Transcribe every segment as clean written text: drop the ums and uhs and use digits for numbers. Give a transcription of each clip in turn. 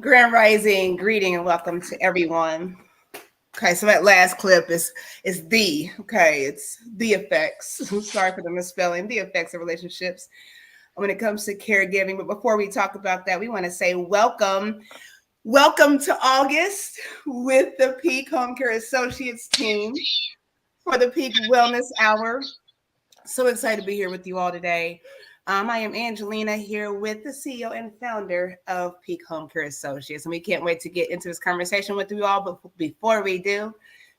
Grand Rising, greeting and welcome to everyone. Okay, so that last clip is it's the effects. Sorry for the misspelling, the effects of relationships when it comes to caregiving. But before we talk about that, we want to say welcome to August with the Peak Home Care Associates team for the Peak Wellness Hour. So excited to be here with you all today. I am Angelina here with the CEO and founder of Peak Home Care Associates, and we can't wait to get into this conversation with you all. But before we do,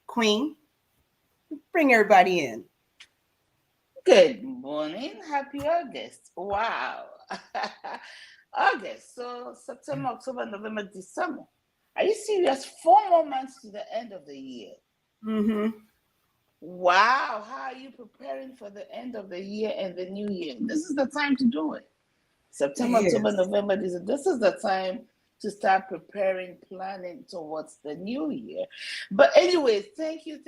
Queen, bring everybody in. Good morning. Happy August. Wow. August. So September, October, November, December. Are you serious? 4 more months to the end of the year. Mm-hmm. Wow. How are you preparing for the end of the year and the new year? This is the time to do it. It September, October, is. November, December. This is the time to start preparing, planning towards the new year. But anyway, thank you,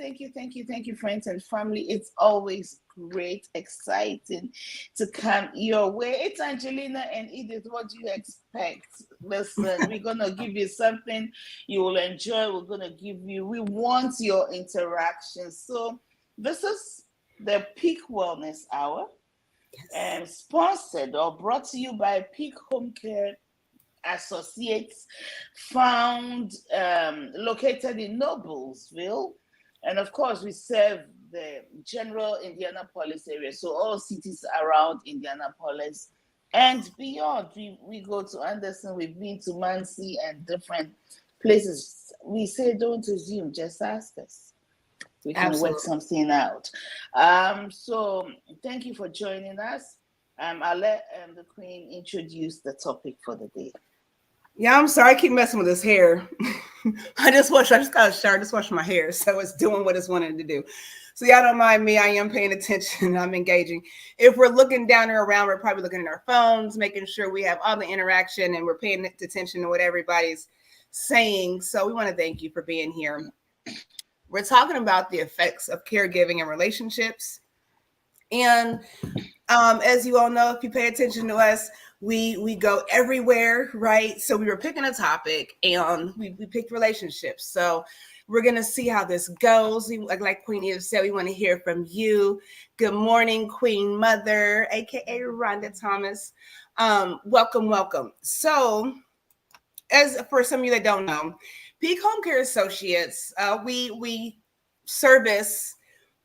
friends and family. It's always great, exciting to come your way. It's Angelina and Edith. What do you expect? Listen, we're gonna give you something you will enjoy. We want your interaction. So this is the Peak Wellness Hour, Yes. sponsored or brought to you by Peak Home Care Associates, found located in Noblesville, and of course we serve the general Indianapolis area, so all cities around Indianapolis and beyond. We go to Anderson, we've been to Muncie and different places. We say don't assume, just ask us. We can work Absolutely. something out. So thank you for joining us. I'll let the Queen introduce the topic for the day. Yeah, I'm sorry. I keep messing with his hair. I just got a shower. Just washed my hair, so it's doing what it's wanting to do. So y'all don't mind me. I am paying attention. I'm engaging. If we're looking down or around, we're probably looking at our phones, making sure we have all the interaction and we're paying attention to what everybody's saying. So we want to thank you for being here. We're talking about the effects of caregiving and relationships. And as you all know, if you pay attention to us, we go everywhere, right? So we were picking a topic and we picked relationships. So we're gonna see how this goes. Like Queen Edith said, we want to hear from you. Good morning, Queen Mother, aka Rhonda Thomas. Welcome. So, as for some of you that don't know, Peak Home Care Associates, we service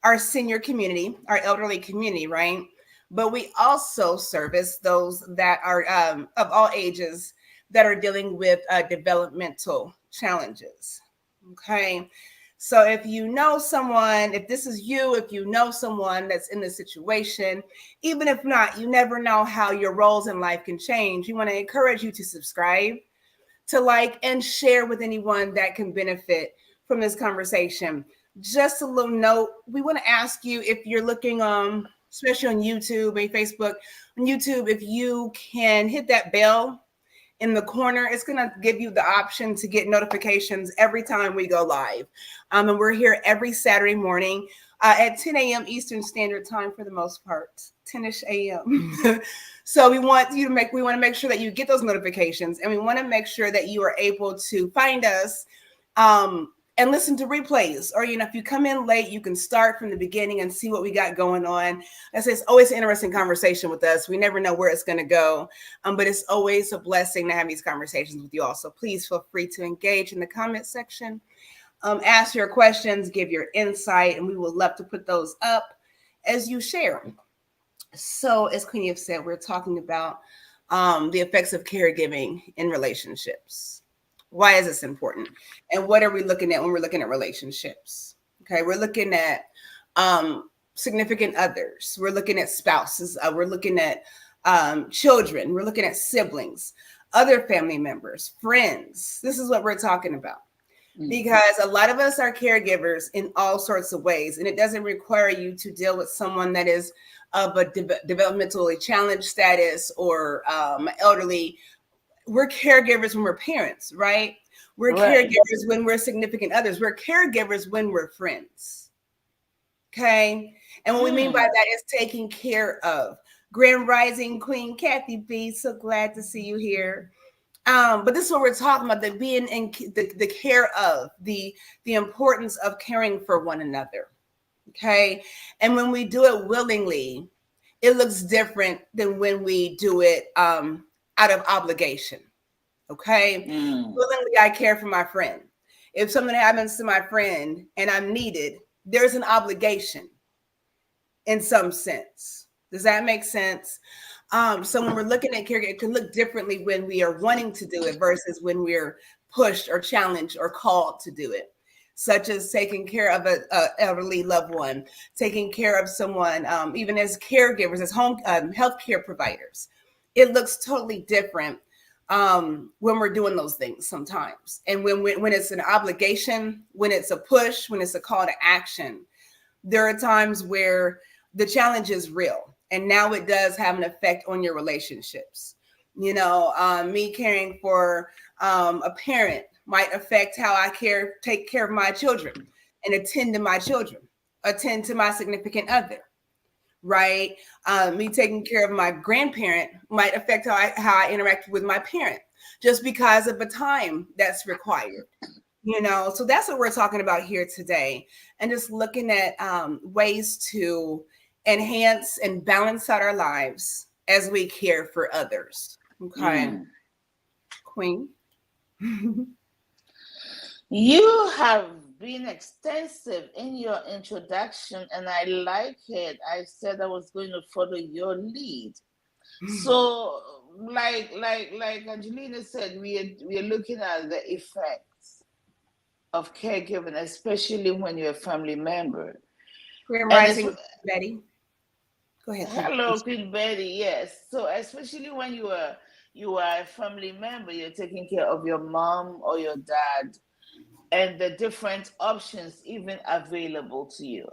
our senior community, our elderly community, right? But we also service those that are of all ages that are dealing with developmental challenges. Okay. So if you know someone, if this is you, if you know someone that's in this situation, even if not, you never know how your roles in life can change. We want to encourage you to subscribe, to like, and share with anyone that can benefit from this conversation. Just a little note, we want to ask you if you're looking especially on YouTube and Facebook. On YouTube, if you can hit that bell in the corner, it's going to give you the option to get notifications every time we go live. And we're here every Saturday morning at 10 a.m. Eastern Standard Time for the most part, 10ish a.m. So we want to make sure that you get those notifications, and we want to make sure that you are able to find us and listen to replays. Or, if you come in late, you can start from the beginning and see what we got going on. I say it's always an interesting conversation with us. We never know where it's going to go, but it's always a blessing to have these conversations with you all. So please feel free to engage in the comment section, ask your questions, give your insight, and we would love to put those up as you share. So, as Queenie have said, we're talking about the effects of caregiving in relationships. Why is this important? And what are we looking at when we're looking at relationships? Okay, we're looking at significant others. We're looking at spouses. We're looking at children. We're looking at siblings, other family members, friends. This is what we're talking about. Because a lot of us are caregivers in all sorts of ways, and it doesn't require you to deal with someone that is of a developmentally challenged status or elderly. We're caregivers when we're parents, right? We're Right. caregivers when we're significant others. We're caregivers when we're friends. Okay. And what we mean by Hmm. that is taking care of. Grand Rising Queen Kathy B. So glad to see you here. But this is what we're talking about, the being in the care of, the importance of caring for one another. Okay. And when we do it willingly, it looks different than when we do it out of obligation. Okay. Willingly, I care for my friend. If something happens to my friend and I'm needed, there's an obligation in some sense. Does that make sense? So when we're looking at caregiving, it can look differently when we are wanting to do it versus when we're pushed or challenged or called to do it, such as taking care of a elderly loved one, taking care of someone, even as caregivers, as home healthcare providers. It looks totally different when we're doing those things sometimes. And when it's an obligation, when it's a push, when it's a call to action, there are times where the challenge is real. And now it does have an effect on your relationships. Me caring for a parent might affect how I take care of my children and attend to my children, attend to my significant other, right? Me taking care of my grandparent might affect how I interact with my parent just because of the time that's required. So that's what we're talking about here today, and just looking at ways to enhance and balance out our lives as we care for others. Okay. Queen. You have been extensive in your introduction, and I like it. I said I was going to follow your lead. So, like Angelina said, we are looking at the effects of caregiving, especially when you're a family member. Grand Rising, Betty. Go ahead. Hello, Queen Betty. Yes. So, especially when you are a family member, you're taking care of your mom or your dad, and the different options even available to you,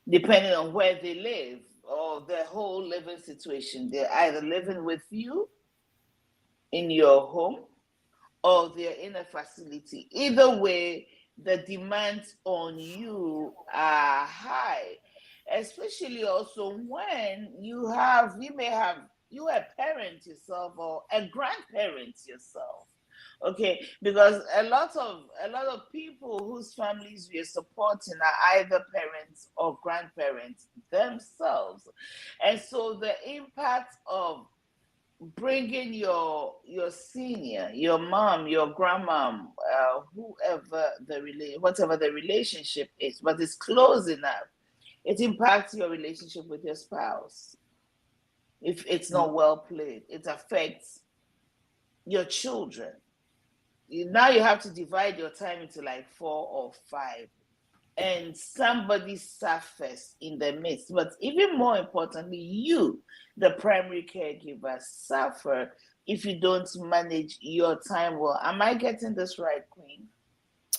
depending on where they live or the whole living situation. They're either living with you in your home or they're in a facility. Either way, the demands on you are high, especially also when you a parent yourself or a grandparent yourself. Okay, because a lot of people whose families we are supporting are either parents or grandparents themselves, and so the impact of bringing your senior, your mom, your grandmom, whatever the relationship is, but it's close enough, it impacts your relationship with your spouse. If it's not well played, it affects your children. Now you have to divide your time into like 4 or 5, and somebody suffers in the midst. But even more importantly, you, the primary caregiver, suffer if you don't manage your time well. Am I getting this right, Queen?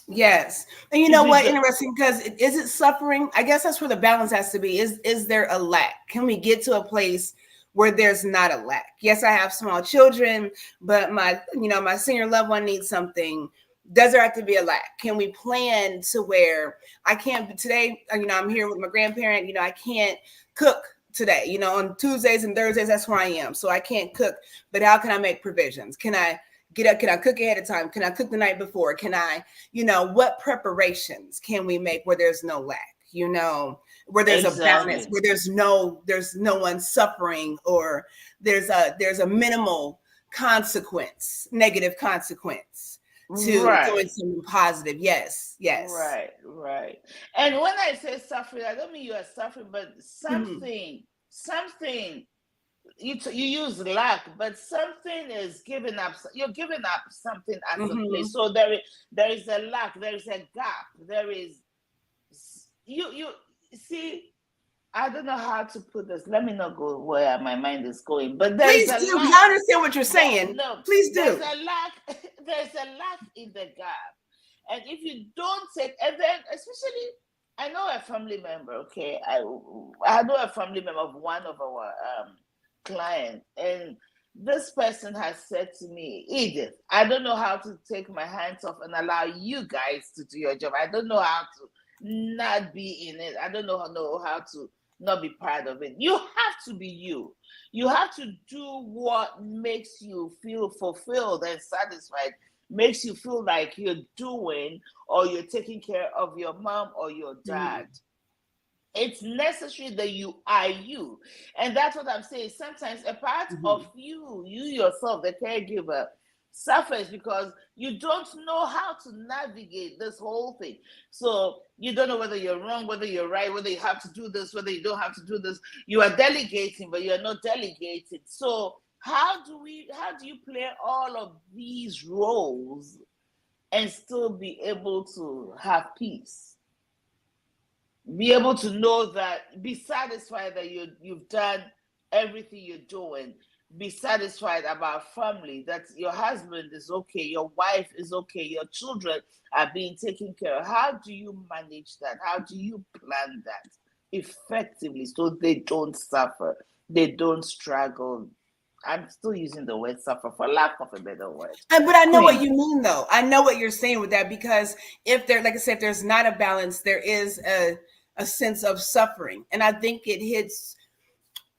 Yes. And you know what? Interesting, because is it suffering? I guess that's where the balance has to be. Is there a lack? Can we get to a place where there's not a lack? Yes, I have small children, but my senior loved one needs something. Does there have to be a lack? Can we plan to where I can't today? I'm here with my grandparent. I can't cook today. On Tuesdays and Thursdays, that's where I am. So I can't cook. But how can I make provisions? Can I get up? Can I cook ahead of time? Can I cook the night before? Can I, what preparations can we make where there's no lack? Where there's a balance, where there's no one suffering, or there's a minimal consequence, negative consequence to doing something positive. Yes. Right. And when I say suffering, I don't mean you are suffering, but something you use lack, but something is giving up. You're giving up something as a place. So there is a lack, there is a gap, there is you see. I don't know how to put this. Let me not go where my mind is going. But there's please do. I understand what you're saying. No, please do. There's a lack in the gap, and if you don't take, and then especially, I know a family member. Okay, I know a family member of one of our clients, and this person has said to me, Edith, I don't know how to take my hands off and allow you guys to do your job. I don't know how to not be in it. I don't know how to not be part of it. You have to be you. You have to do what makes you feel fulfilled and satisfied, makes you feel like you're doing or you're taking care of your mom or your dad. It's necessary that you are you. And that's what I'm saying. Sometimes a part of you yourself, the caregiver, suffers because you don't know how to navigate this whole thing. So you don't know whether you're wrong, whether you're right, whether you have to do this, whether you don't have to do this. You are delegating, but you're not delegating. So how do you play all of these roles and still be able to have peace? Be able to know that, be satisfied that you've done everything you're doing. Be satisfied about family, that your husband is okay, your wife is okay, your children are being taken care of. How do you manage that? How do you plan that effectively so they don't suffer, they don't struggle? I'm still using the word suffer for lack of a better word. But I know what you mean, though. I know what you're saying with that, because if there, like I said, if there's not a balance, there is a sense of suffering. And I think it hits,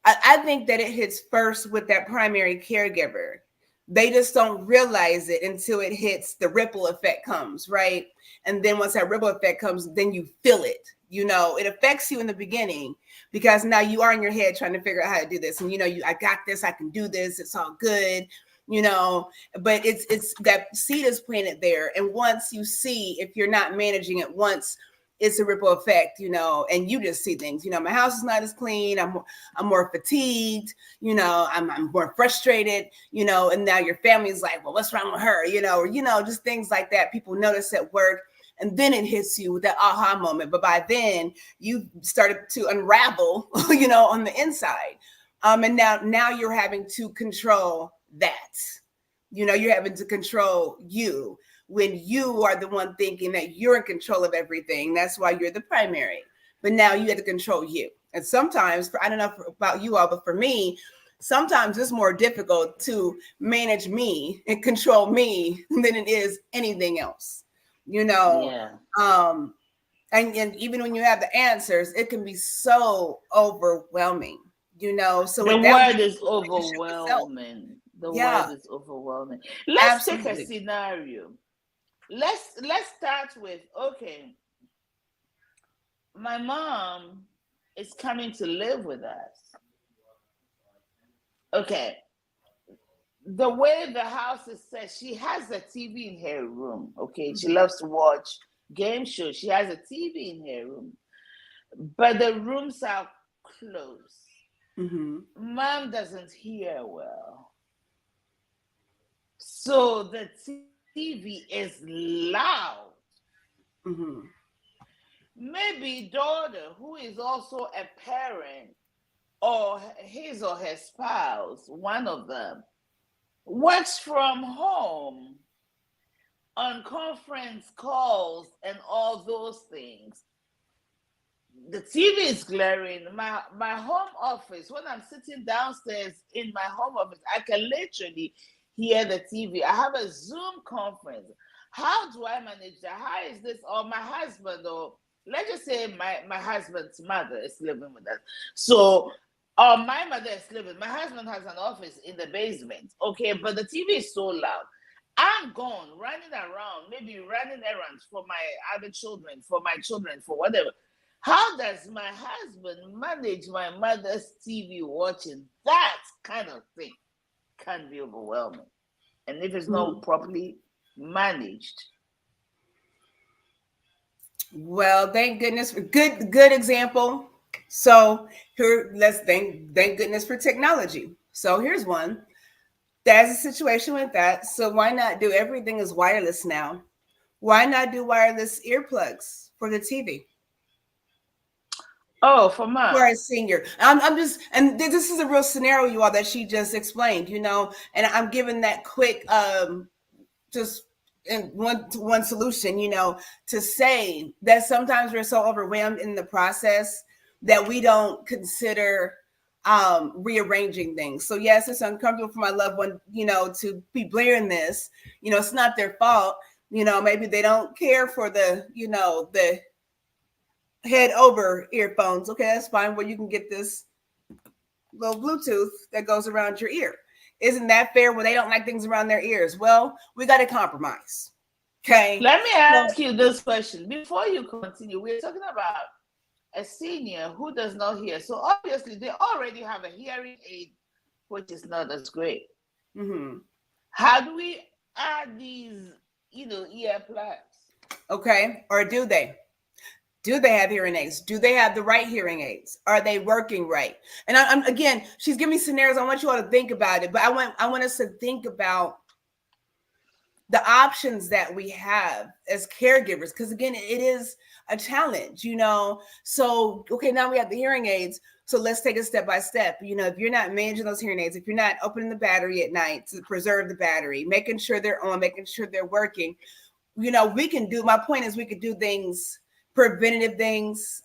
I think that it hits first with that primary caregiver. They just don't realize it until it hits, the ripple effect comes, right? And then once that ripple effect comes, then you feel it. It affects you in the beginning because now you are in your head trying to figure out how to do this. And I got this, I can do this, it's all good, but it's that seed is planted there. And once you see, if you're not managing it once, it's a ripple effect, and you just see things, my house is not as clean. I'm more fatigued, I'm more frustrated, and now your family's like, well, what's wrong with her? Or, just things like that. People notice at work, and then it hits you with that aha moment. But by then you started to unravel, on the inside. And now you're having to control that, you're having to control you, when you are the one thinking that you're in control of everything. That's why you're the primary. But now you have to control you. And sometimes, I don't know about you all, but for me, sometimes it's more difficult to manage me and control me than it is anything else. Yeah. And even when you have the answers, it can be so overwhelming. So the word is overwhelming. The word is overwhelming. Let's take a scenario. Let's start with, okay, my mom is coming to live with us. Okay. The way the house is set, she has a TV in her room. Okay. She loves to watch game shows. She has a TV in her room, but the rooms are closed. Mom doesn't hear well. So the TV is loud. Maybe daughter, who is also a parent, or his or her spouse, one of them, works from home on conference calls and all those things. The TV is glaring. My home office, when I'm sitting downstairs in my home office, I can literally hear the TV. I have a Zoom conference. How do I manage that? How is this? Or my husband, or let's just say my husband's mother is living with us. So, or my mother is living. My husband has an office in the basement. Okay, but the TV is so loud. I'm gone, running around, maybe running errands for my other children, for my children, for whatever. How does my husband manage my mother's TV watching? That kind of thing can be overwhelming. And if it's not properly managed. Well, thank goodness for good example. So here, let's thank goodness for technology. So here's one. There's a situation with that. So why not do everything is wireless now? Why not do wireless earplugs for the TV? Oh, for mom. For a senior. I'm just, and this is a real scenario, you all, that she just explained, and I'm giving that quick, just in one solution, to say that sometimes we're so overwhelmed in the process that we don't consider rearranging things. So yes, it's uncomfortable for my loved one, to be blaring this. It's not their fault. Maybe they don't care for the head over earphones. Okay, that's fine. Well, you can get this little Bluetooth that goes around your ear. Isn't that fair when they don't like things around their ears? Well, we got to compromise. Okay. Let me So, ask you this question before you continue. We're talking about a senior who does not hear. So obviously they already have a hearing aid, which is not as great. How do we add these, ear plugs? Okay. Or do they? Do they have hearing aids? Do they have the right hearing aids? Are they working right? And I'm again, she's giving me scenarios. I want you all to think about it, but I want us to think about the options that we have as caregivers, because again, it is a challenge, So, okay, now we have the hearing aids. So let's take it step by step. If you're not managing those hearing aids, if you're not opening the battery at night to preserve the battery, making sure they're on, making sure they're working, we can do, my point is we could do things, preventative things,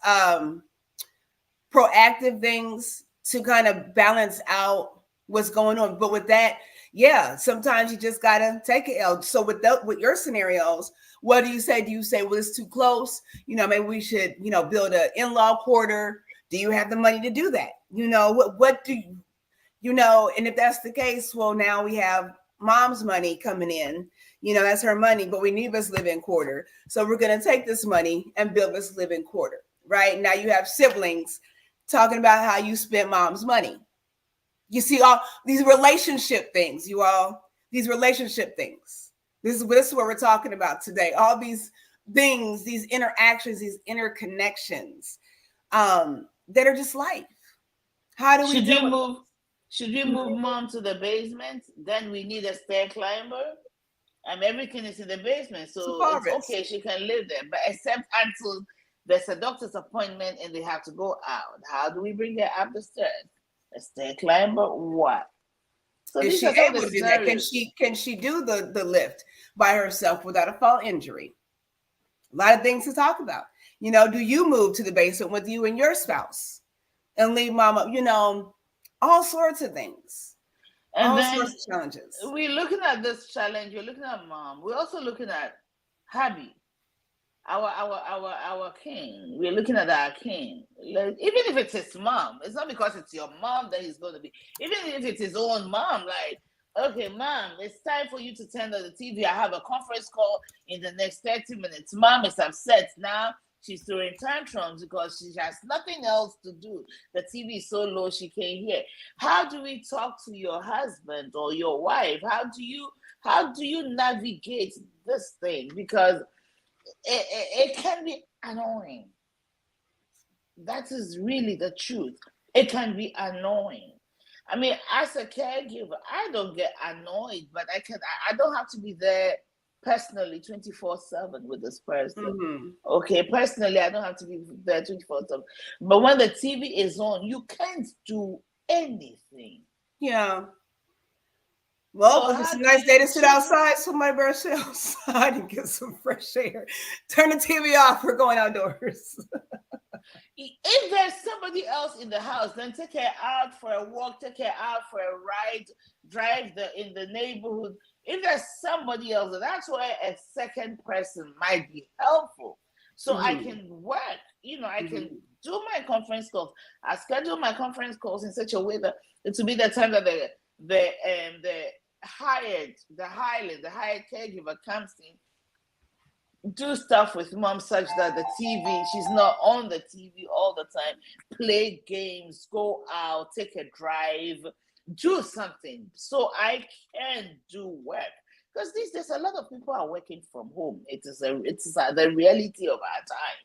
proactive things to kind of balance out what's going on. But with that, yeah, sometimes you just gotta take it L. So with your scenarios, what do you say? Do you say, well, it's too close? Maybe we should, build an in-law quarter. Do you have the money to do that? What do and if that's the case, well, now we have mom's money coming in. That's her money, but we need this live-in quarter. So we're gonna take this money and build this live-in quarter. Right now, you have siblings talking about how you spent mom's money. You see all these relationship things, you all, these relationship things. This is what we're talking about today. All these things, these interactions, these interconnections that are just life. How do we Should we move mom to the basement? Then we need a stair climber. Everything is in the basement, so it's okay. She can live there, but except until there's a doctor's appointment and they have to go out. How do we bring her up the stairs? A stair climber? What? So is she able to do that? Can she do the lift by herself without a fall injury? A lot of things to talk about. Do you move to the basement with you and your spouse and leave mom up? All sorts of things. And all then sorts of challenges. We're looking at this challenge. We're looking at mom. We're also looking at hubby. Our king. We're looking at our king. Even if it's his mom, it's not because it's your mom that he's going to be. Even if it's his own mom, like, okay, mom, it's time for you to turn on the TV. I have a conference call in the next 30 minutes. Mom is upset now. She's throwing tantrums because she has nothing else to do. The TV is so low she can't hear. How do we talk to your husband or your wife? How do you navigate this thing? Because it can be annoying. That is really the truth. It can be annoying. As a caregiver, I don't get annoyed, but I don't have to be there personally 24/7 with this person. Okay, personally, I don't have to be there 24/7. But when the TV is on, you can't do anything. Yeah. Well, if it's a nice day to sit outside, somebody better sit outside and get some fresh air. Turn the TV off. We're going outdoors. If there's somebody else in the house, then take her out for a walk, take her out for a ride, drive in the neighborhood. If there's somebody else, that's why a second person might be helpful. So I can work, I can do my conference calls. I schedule my conference calls in such a way that it will be the time that the hired caregiver comes in, do stuff with mom such that the TV, she's not on the TV all the time, play games, go out, take a drive, do something so I can do work. Because these days a lot of people are working from home. It is the reality of our time.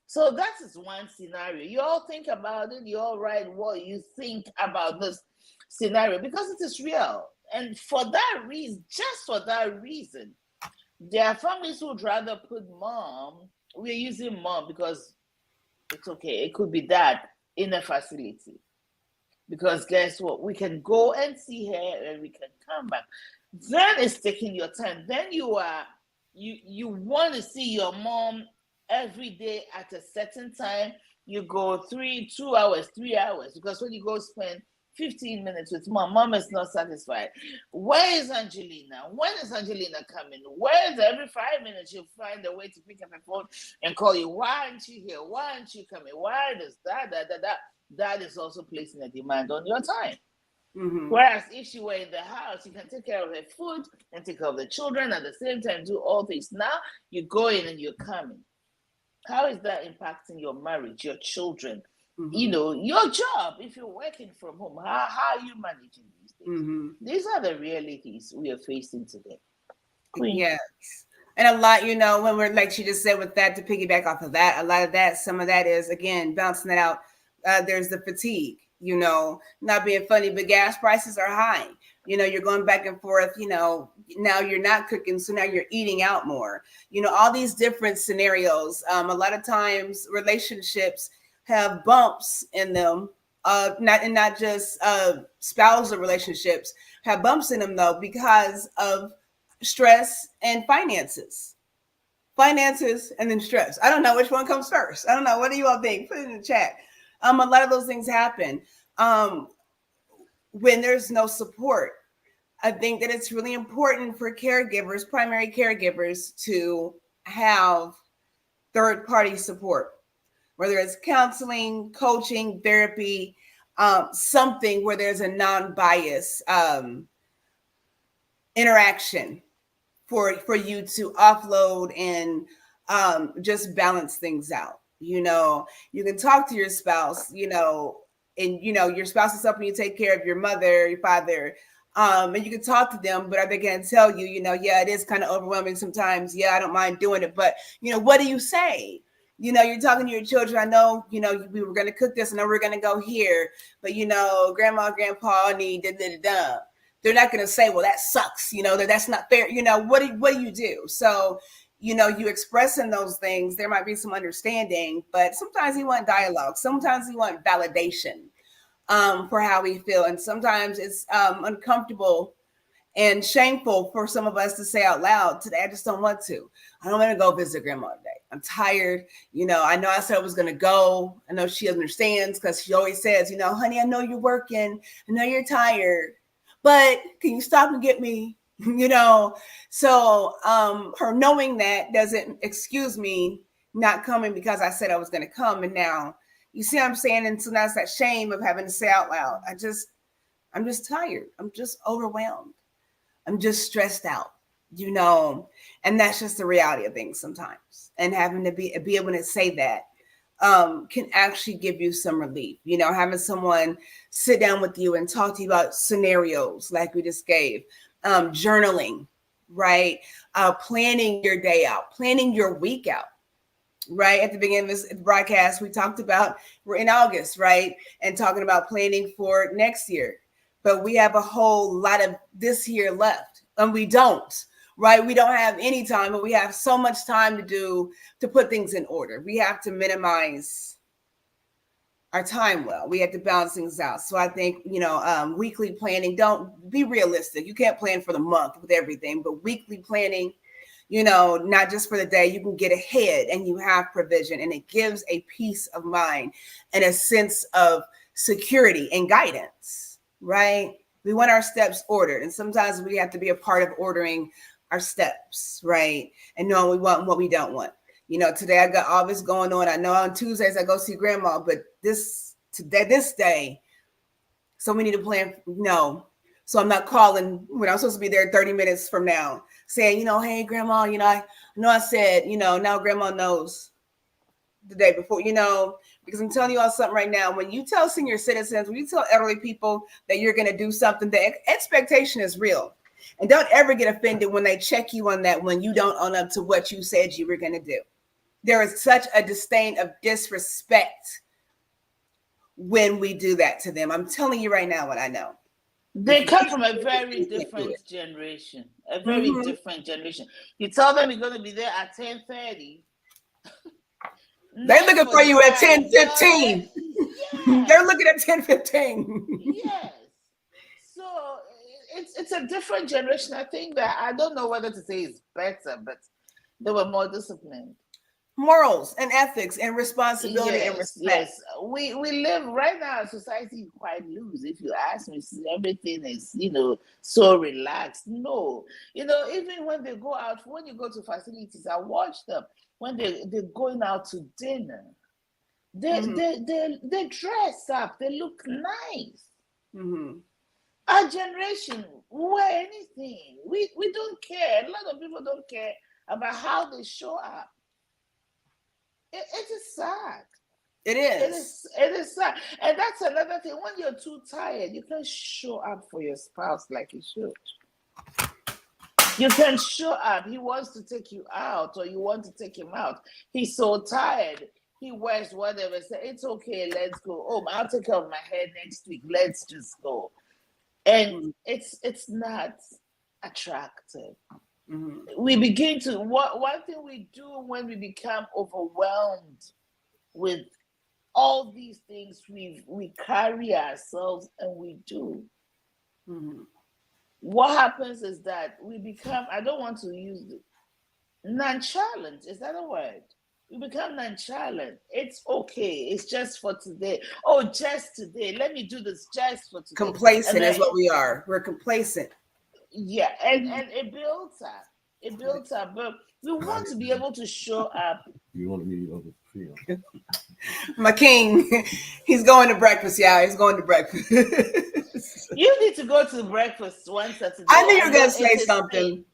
So that is one scenario. You all think about it, you all write what you think about this scenario because it is real. And for that reason, just for that reason, there are families who would rather put mom, we're using mom because it's okay, it could be dad in a facility. Because guess what? We can go and see her and we can come back. Then it's taking your time. Then you want to see your mom every day at a certain time. You go 2 hours, 3 hours. Because when you go spend 15 minutes with mom. Mom is not satisfied. Where is Angelina? When is Angelina coming? Where is every 5 minutes you find a way to pick up a phone and call you? Why aren't you here? Why aren't you coming? Why does that? That is also placing a demand on your time. Mm-hmm. Whereas if she were in the house, you can take care of her food and take care of the children at the same time, do all things. Now you go in and you're coming. How is that impacting your marriage, your children, your job? If you're working from home, how are you managing these things? Mm-hmm. These are the realities we are facing today. Queen. Yes. And a lot, when we're, like she just said with that, to piggyback off of that, a lot of that, some of that is, again, bouncing it out. There's the fatigue, not being funny, but gas prices are high. You're going back and forth, now you're not cooking. So now you're eating out more, all these different scenarios. A lot of times relationships have bumps in them, not just spousal relationships have bumps in them though, because of stress and finances and then stress. I don't know which one comes first. I don't know. What do you all think? Put it in the chat. A lot of those things happen when there's no support. I think that it's really important for caregivers, primary caregivers, to have third-party support, whether it's counseling, coaching, therapy, something where there's a non-bias interaction for you to offload and just balance things out. You can talk to your spouse, and your spouse is helping you take care of your mother, your father, and you can talk to them, but are they going to tell you, yeah, it is kind of overwhelming sometimes. Yeah, I don't mind doing it, but what do you say? You're talking to your children. I know, we were going to cook this, and then we're going to go here, but grandma, grandpa need da. They're not going to say, well, that sucks, that's not fair. What do you do? So, you expressing those things, there might be some understanding, but sometimes you want dialogue. Sometimes you want validation for how we feel. And sometimes it's uncomfortable and shameful for some of us to say out loud, today, I just don't want to. I don't want to go visit grandma today. I'm tired. I know I said I was going to go. I know she understands because she always says, honey, I know you're working. I know you're tired, but can you stop and get me? So her knowing that doesn't excuse me not coming because I said I was going to come. And now you see what I'm saying? And so that's that shame of having to say out loud, I'm just tired. I'm just overwhelmed. I'm just stressed out, and that's just the reality of things sometimes. And having to be able to say that can actually give you some relief, having someone sit down with you and talk to you about scenarios like we just gave, journaling, right? Planning your day out, planning your week out, right? At the beginning of this broadcast, we talked about we're in August, right? And talking about planning for next year, but we have a whole lot of this year left, and we don't. Right? We don't have any time, but we have so much time to put things in order. We have to minimize our time well. We have to balance things out. So I think, weekly planning, don't be realistic. You can't plan for the month with everything, but weekly planning, not just for the day, you can get ahead and you have provision, and it gives a peace of mind and a sense of security and guidance, right? We want our steps ordered, and sometimes we have to be a part of ordering our steps, right? And knowing we want and what we don't want. Today I got all this going on. I know on Tuesdays I go see grandma, but this day, so we need to plan, so I'm not calling when I'm supposed to be there 30 minutes from now saying, hey, grandma, I know I said, now grandma knows the day before, because I'm telling you all something right now. When you tell senior citizens, when you tell elderly people that you're going to do something, the expectation is real. And don't ever get offended when they check you on that, when you don't own up to what you said you were going to do. There is such a disdain of disrespect when we do that to them. I'm telling you right now what I know. They come from a very different generation, a very different generation. You tell them you're going to be there at 10:30. They're looking for you at 10:15. Yes. They're looking at 10:15. Yes. So it's a different generation. I think that I don't know whether to say it's better, but they were more disciplined. morals and ethics and responsibility and Yes, respect. yes. We live right now. Society is quite loose. If you ask me, everything is so relaxed. No, even when they go out, when you go to facilities, I watch them when they're going out to dinner. They dress up. They look nice. Mm-hmm. Our generation wear anything. We don't care. A lot of people don't care about how they show up. It is sad. It It is. is it is sad. And that's another thing. When you're too tired, you can show up for your spouse like you should. You can show up. He wants to take you out, or you want to take him out. He's so tired. He wears whatever. Say, it's okay, let's go home. I'll take care of my hair next week. Let's just go. And it's not attractive. Mm-hmm. We begin to one thing we do when we become overwhelmed with all these things we carry ourselves and we do. Mm-hmm. What happens is that we become, I don't want to use it, nonchalant. Is that a word? We become nonchalant. It's okay. It's just for today. Oh, just today. Let me do this just for today. Complacent is what we are. We're complacent. Yeah, and it builds up. It builds up. But we want to be able to show up. You want me to feel? My king, he's going to breakfast, y'all. He's going to breakfast. You need to go to breakfast one Saturday. I knew you were going to say something.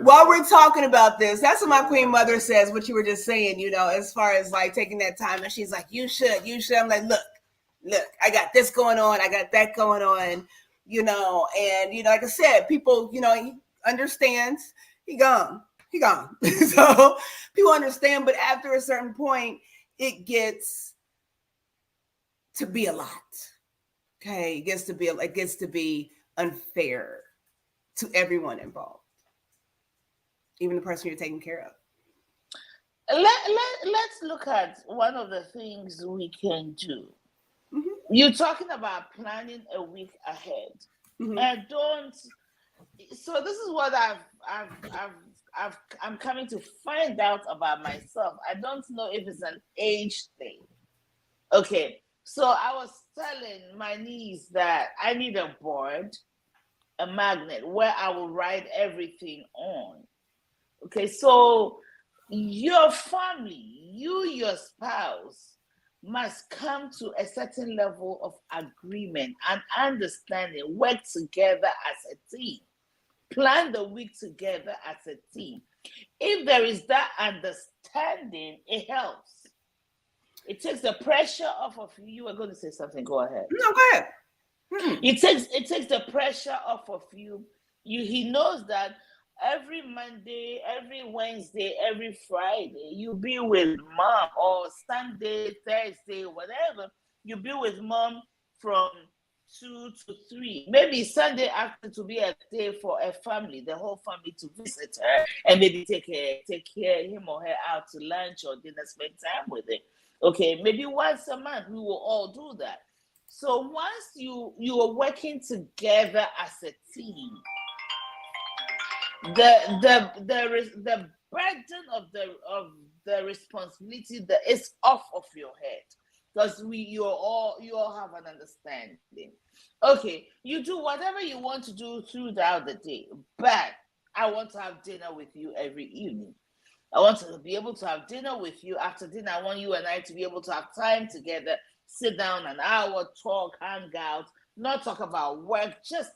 While we're talking about this, that's what my queen mother says, what you were just saying, as far as like taking that time. And she's like, you should. I'm like, look, I got this going on. I got that going on, and, like I said, people, he understands. He gone. So people understand. But after a certain point, it gets to be a lot. Okay. It gets to be unfair to everyone involved. Even the person you're taking care of. Let's look at one of the things we can do. Mm-hmm. You're talking about planning a week ahead. Mm-hmm. And so this is what I'm coming to find out about myself. I don't know if it's an age thing. Okay, so I was telling my niece that I need a board, a magnet where I will write everything on. Okay, so your family, your spouse, must come to a certain level of agreement and understanding, work together as a team, plan the week together as a team. If there is that understanding, it helps. It takes the pressure off of you. You were going to say something. Go ahead. No, go ahead. It takes the pressure off of you. He knows that every Monday, every Wednesday, every Friday, you be with mom, or Sunday, Thursday, whatever, you be with mom from 2 to 3. Maybe Sunday after to be a day for a family, the whole family to visit her and maybe take him or her out to lunch or dinner, spend time with him. Okay, maybe once a month we will all do that. So once you are working together as a team, the burden of the responsibility that is off of your head, because you all have an understanding. Okay, you do whatever you want to do throughout the day, but I want to have dinner with you every evening. I want to be able to have dinner with you. After dinner, I want you and I to be able to have time together, sit down an hour, talk, hang out, not talk about work, just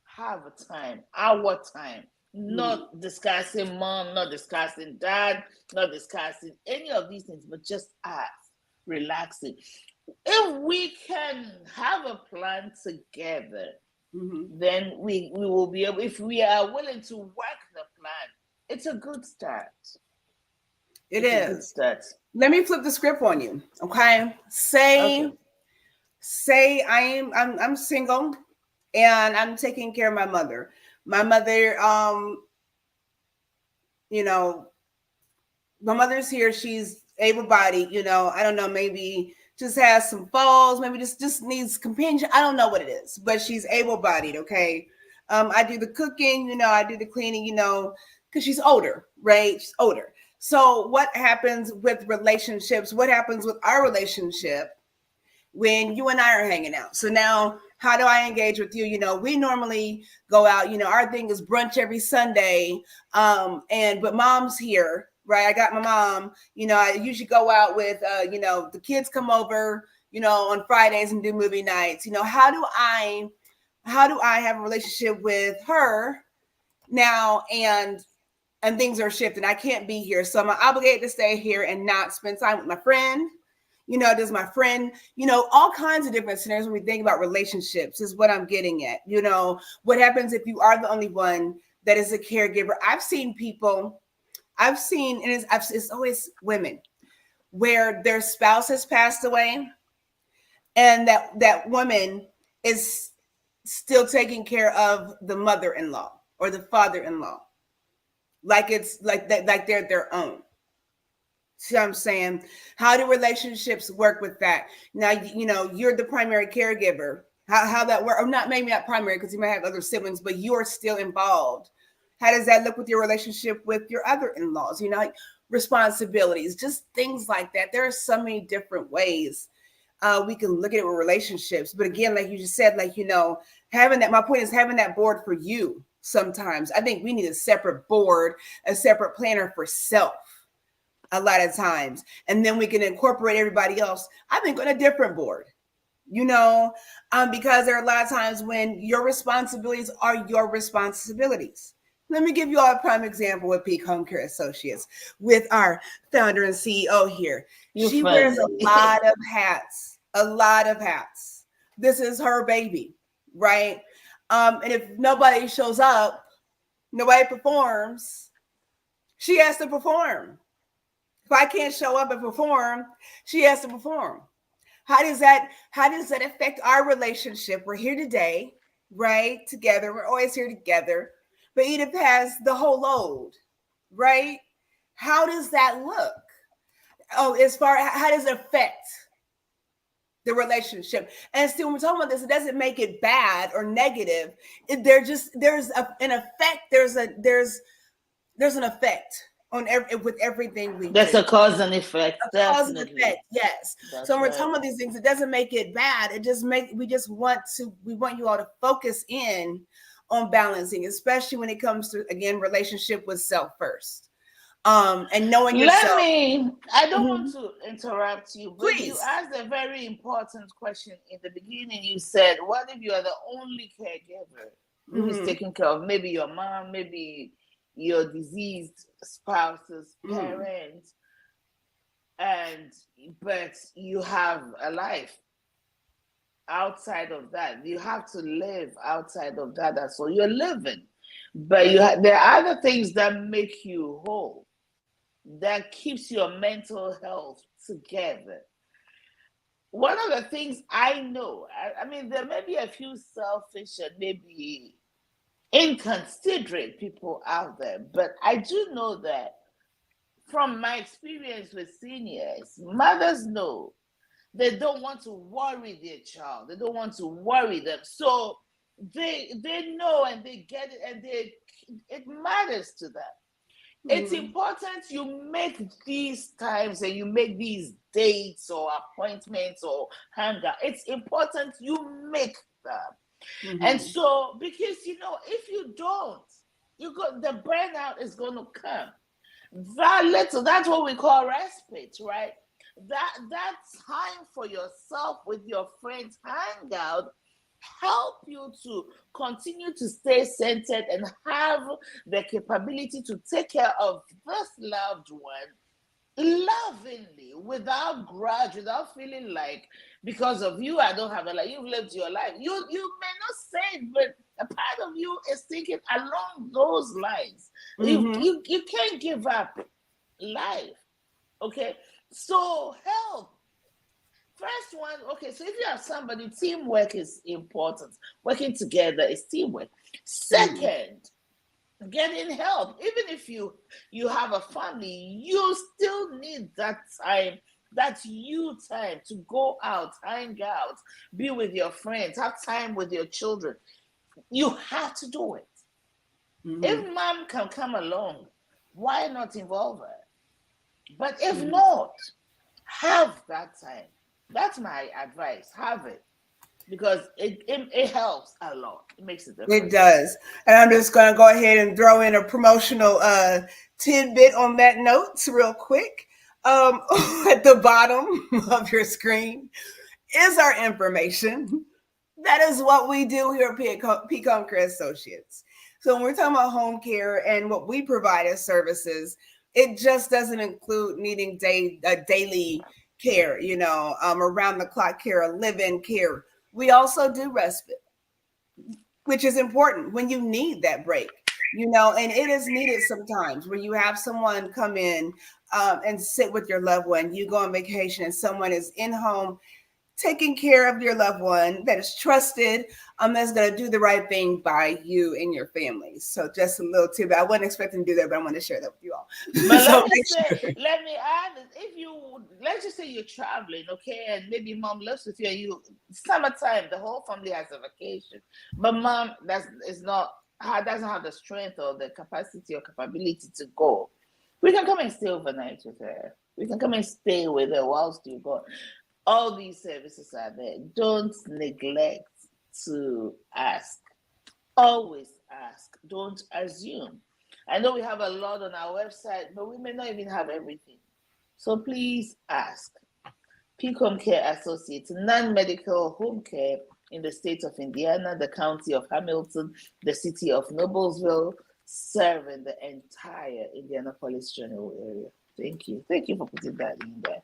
have a time, our time. Not discussing mom, not discussing dad, not discussing any of these things, but just us relaxing. If we can have a plan together, then we will be able, if we are willing to work the plan, it's a good start. It is a good start. Let me flip the script on you. Okay. Say I'm single and I'm taking care of my mother. My mother, my mother's here. She's able-bodied, I don't know, maybe just has some falls, maybe just needs companionship. I don't know what it is, but she's able-bodied. Okay. I do the cooking, I do the cleaning, because she's older, right? She's older. So what happens with relationships? What happens with our relationship when you and I are hanging out? So now, how do I engage with you? You know, we normally go out, you know, our thing is brunch every Sunday. But mom's here, right? I got my mom, you know, I usually go out with, you know, the kids come over, you know, on Fridays and do movie nights. You know, how do I have a relationship with her now? And things are shifting. I can't be here. So I'm obligated to stay here and not spend time with my friend. You know, does my friend, you know, all kinds of different scenarios when we think about relationships is what I'm getting at. You know, what happens if you are the only one that is a caregiver? I've seen, and it's always women where their spouse has passed away and that woman is still taking care of the mother-in-law or the father-in-law. Like it's like that, like they're their own. See what I'm saying? How do relationships work with that? Now, you know, you're the primary caregiver. How that work? Or not, maybe not primary because you might have other siblings, but you're still involved. How does that look with your relationship with your other in-laws? You know, like responsibilities, just things like that. There are so many different ways we can look at it with relationships. But again, like you just said, like, you know, my point is having that board for you. Sometimes I think we need a separate board, a separate planner for self a lot of times. And then we can incorporate everybody else, I think, on a different board, you know, because there are a lot of times when your responsibilities are your responsibilities. Let me give you all a prime example with Peak Home Care Associates with our founder and CEO here. She wears a lot of hats, This is her baby, right? And if nobody shows up, nobody performs, she has to perform. If I can't show up and perform, she has to perform. How does that affect our relationship? We're here today, right? Together. We're always here together. But Edith has the whole load, right? How does that look? Oh, how does it affect the relationship? And still, when we're talking about this, it doesn't make it bad or negative. There's an effect. There's an effect with everything we do. There's a cause and effect. Cause and effect, yes. So when we're talking about these things, it doesn't make it bad. We want you all to focus in on balancing, especially when it comes to, again, relationship with self first. And knowing yourself. I don't want to interrupt you, but Please. You asked a very important question in the beginning. You said, what if you are the only caregiver who is taking care of maybe your mom, maybe your deceased spouse's parents, but you have a life outside of that. You have to live outside of that. That's all you're living. But there are other things that make you whole, that keeps your mental health together. One of the things I know, I mean, there may be a few selfish and maybe inconsiderate people out there, but I do know that from my experience with seniors, mothers know they don't want to worry their child. They don't want to worry them. So they know and they get it, and it matters to them. It's important you make these times and you make these dates or appointments or hangout. It's important you make them. And so, because, if you don't, the burnout is going to come. That's what we call respite, right? That time for yourself with your friends hangout help you to continue to stay centered and have the capability to take care of this loved one lovingly, without grudge, without feeling like because of you I don't have a life. You've lived your life. You may not say it, but a part of you is thinking along those lines. You can't give up life. Okay, so help. First one, okay, so if you have somebody, teamwork is important. Working together is teamwork. Second, getting help. Even if you have a family, you still need that time, that you time to go out, hang out, be with your friends, have time with your children. You have to do it. If mom can come along, why not involve her? But if not, have that time. That's my advice. Have it because it helps a lot. It makes a difference. It does. And I'm just going to go ahead and throw in a promotional tidbit on that note real quick. At the bottom of your screen is our information. That is what we do here at Peak Home Care Associates. So when we're talking about home care and what we provide as services, it just doesn't include needing daily care, around the clock care, or live-in care. We also do respite, which is important when you need that break, and it is needed sometimes when you have someone come in and sit with your loved one. You go on vacation and someone is in home taking care of your loved one that is trusted, that's going to do the right thing by you and your family. So just a little tip. I wasn't expecting to do that, but I want to share that with you all. But So let me add, if you, let's just say you're traveling, okay, and maybe mom lives with you, summertime, the whole family has a vacation, but mom doesn't have the strength or the capacity or capability to go. We can come and stay overnight with her. We can come and stay with her whilst you go. All these services are there. Don't neglect to ask. Always ask. Don't assume. I know we have a lot on our website, but we may not even have everything. So please ask. Peak Home Care Associates, non-medical home care in the state of Indiana, the county of Hamilton, the city of Noblesville, serving the entire Indianapolis general area. Thank you. Thank you for putting that in there.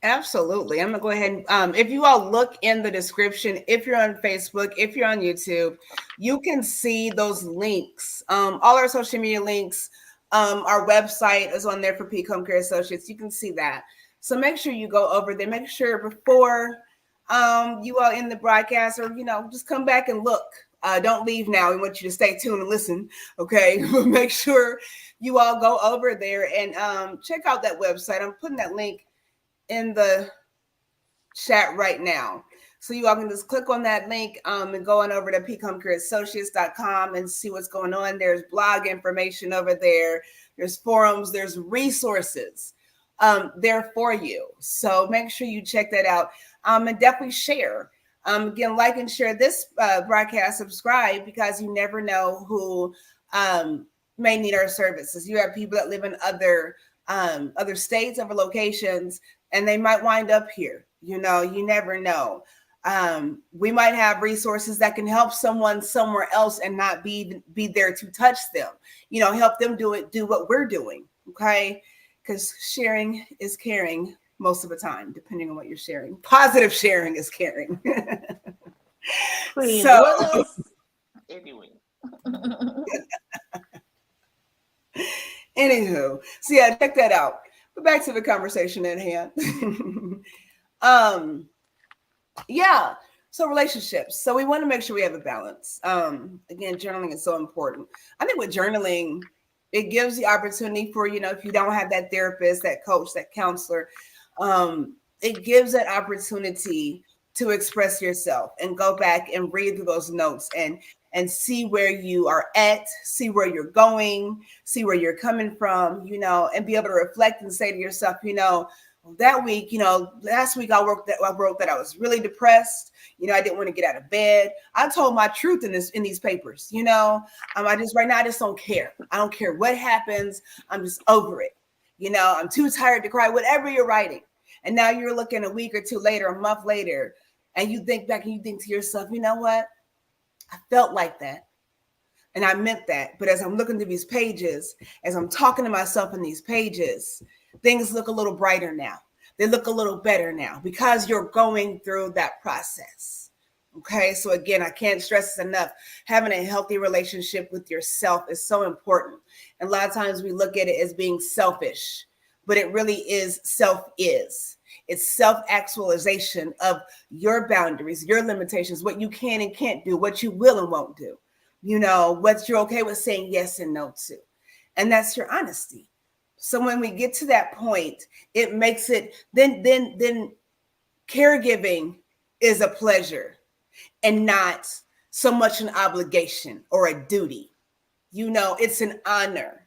Absolutely. I'm going to go ahead and if you all look in the description, if you're on Facebook, if you're on YouTube, you can see those links. All our social media links, our website is on there for Peak Home Care Associates. You can see that. So make sure you go over there. Make sure before you all in the broadcast, or, just come back and look. Don't leave now. We want you to stay tuned and listen. Okay. Make sure you all go over there and check out that website. I'm putting that link in the chat right now. So you all can just click on that link and go on over to peakhomecareassociates.com and see what's going on. There's blog information over there. There's forums. There's resources there for you. So make sure you check that out and definitely share. Again, like and share this broadcast, subscribe, because you never know who may need our services. You have people that live in other states, other locations, and they might wind up here. You never know. We might have resources that can help someone somewhere else and not be there to touch them. Help them do what we're doing. Okay, because sharing is caring most of the time, depending on what you're sharing. Positive sharing is caring. So what else? Anyway. Anywho, so yeah, check that out. But back to the conversation at hand. Yeah. So relationships. So we want to make sure we have a balance. Again, journaling is so important. I think with journaling, it gives the opportunity for, if you don't have that therapist, that coach, that counselor, it gives that opportunity to express yourself and go back and read through those notes and see where you are at, see where you're going, see where you're coming from, and be able to reflect and say to yourself, that week, last week I wrote that I was really depressed. I didn't want to get out of bed. I told my truth in these papers. Right now I just don't care. I don't care what happens. I'm just over it. I'm too tired to cry. Whatever you're writing, and now you're looking a week or two later, a month later, and you think back and you think to yourself, you know what? I felt like that. And I meant that. But as I'm looking through these pages, as I'm talking to myself in these pages, things look a little brighter now. They look a little better now because you're going through that process. Okay. So again, I can't stress this enough. Having a healthy relationship with yourself is so important. And a lot of times we look at it as being selfish, but it really is self-is. It's self-actualization of your boundaries, your limitations, what you can and can't do, what you will and won't do, what you're okay with saying yes and no to. And that's your honesty. So when we get to that point, it makes it, then caregiving is a pleasure and not so much an obligation or a duty. It's an honor.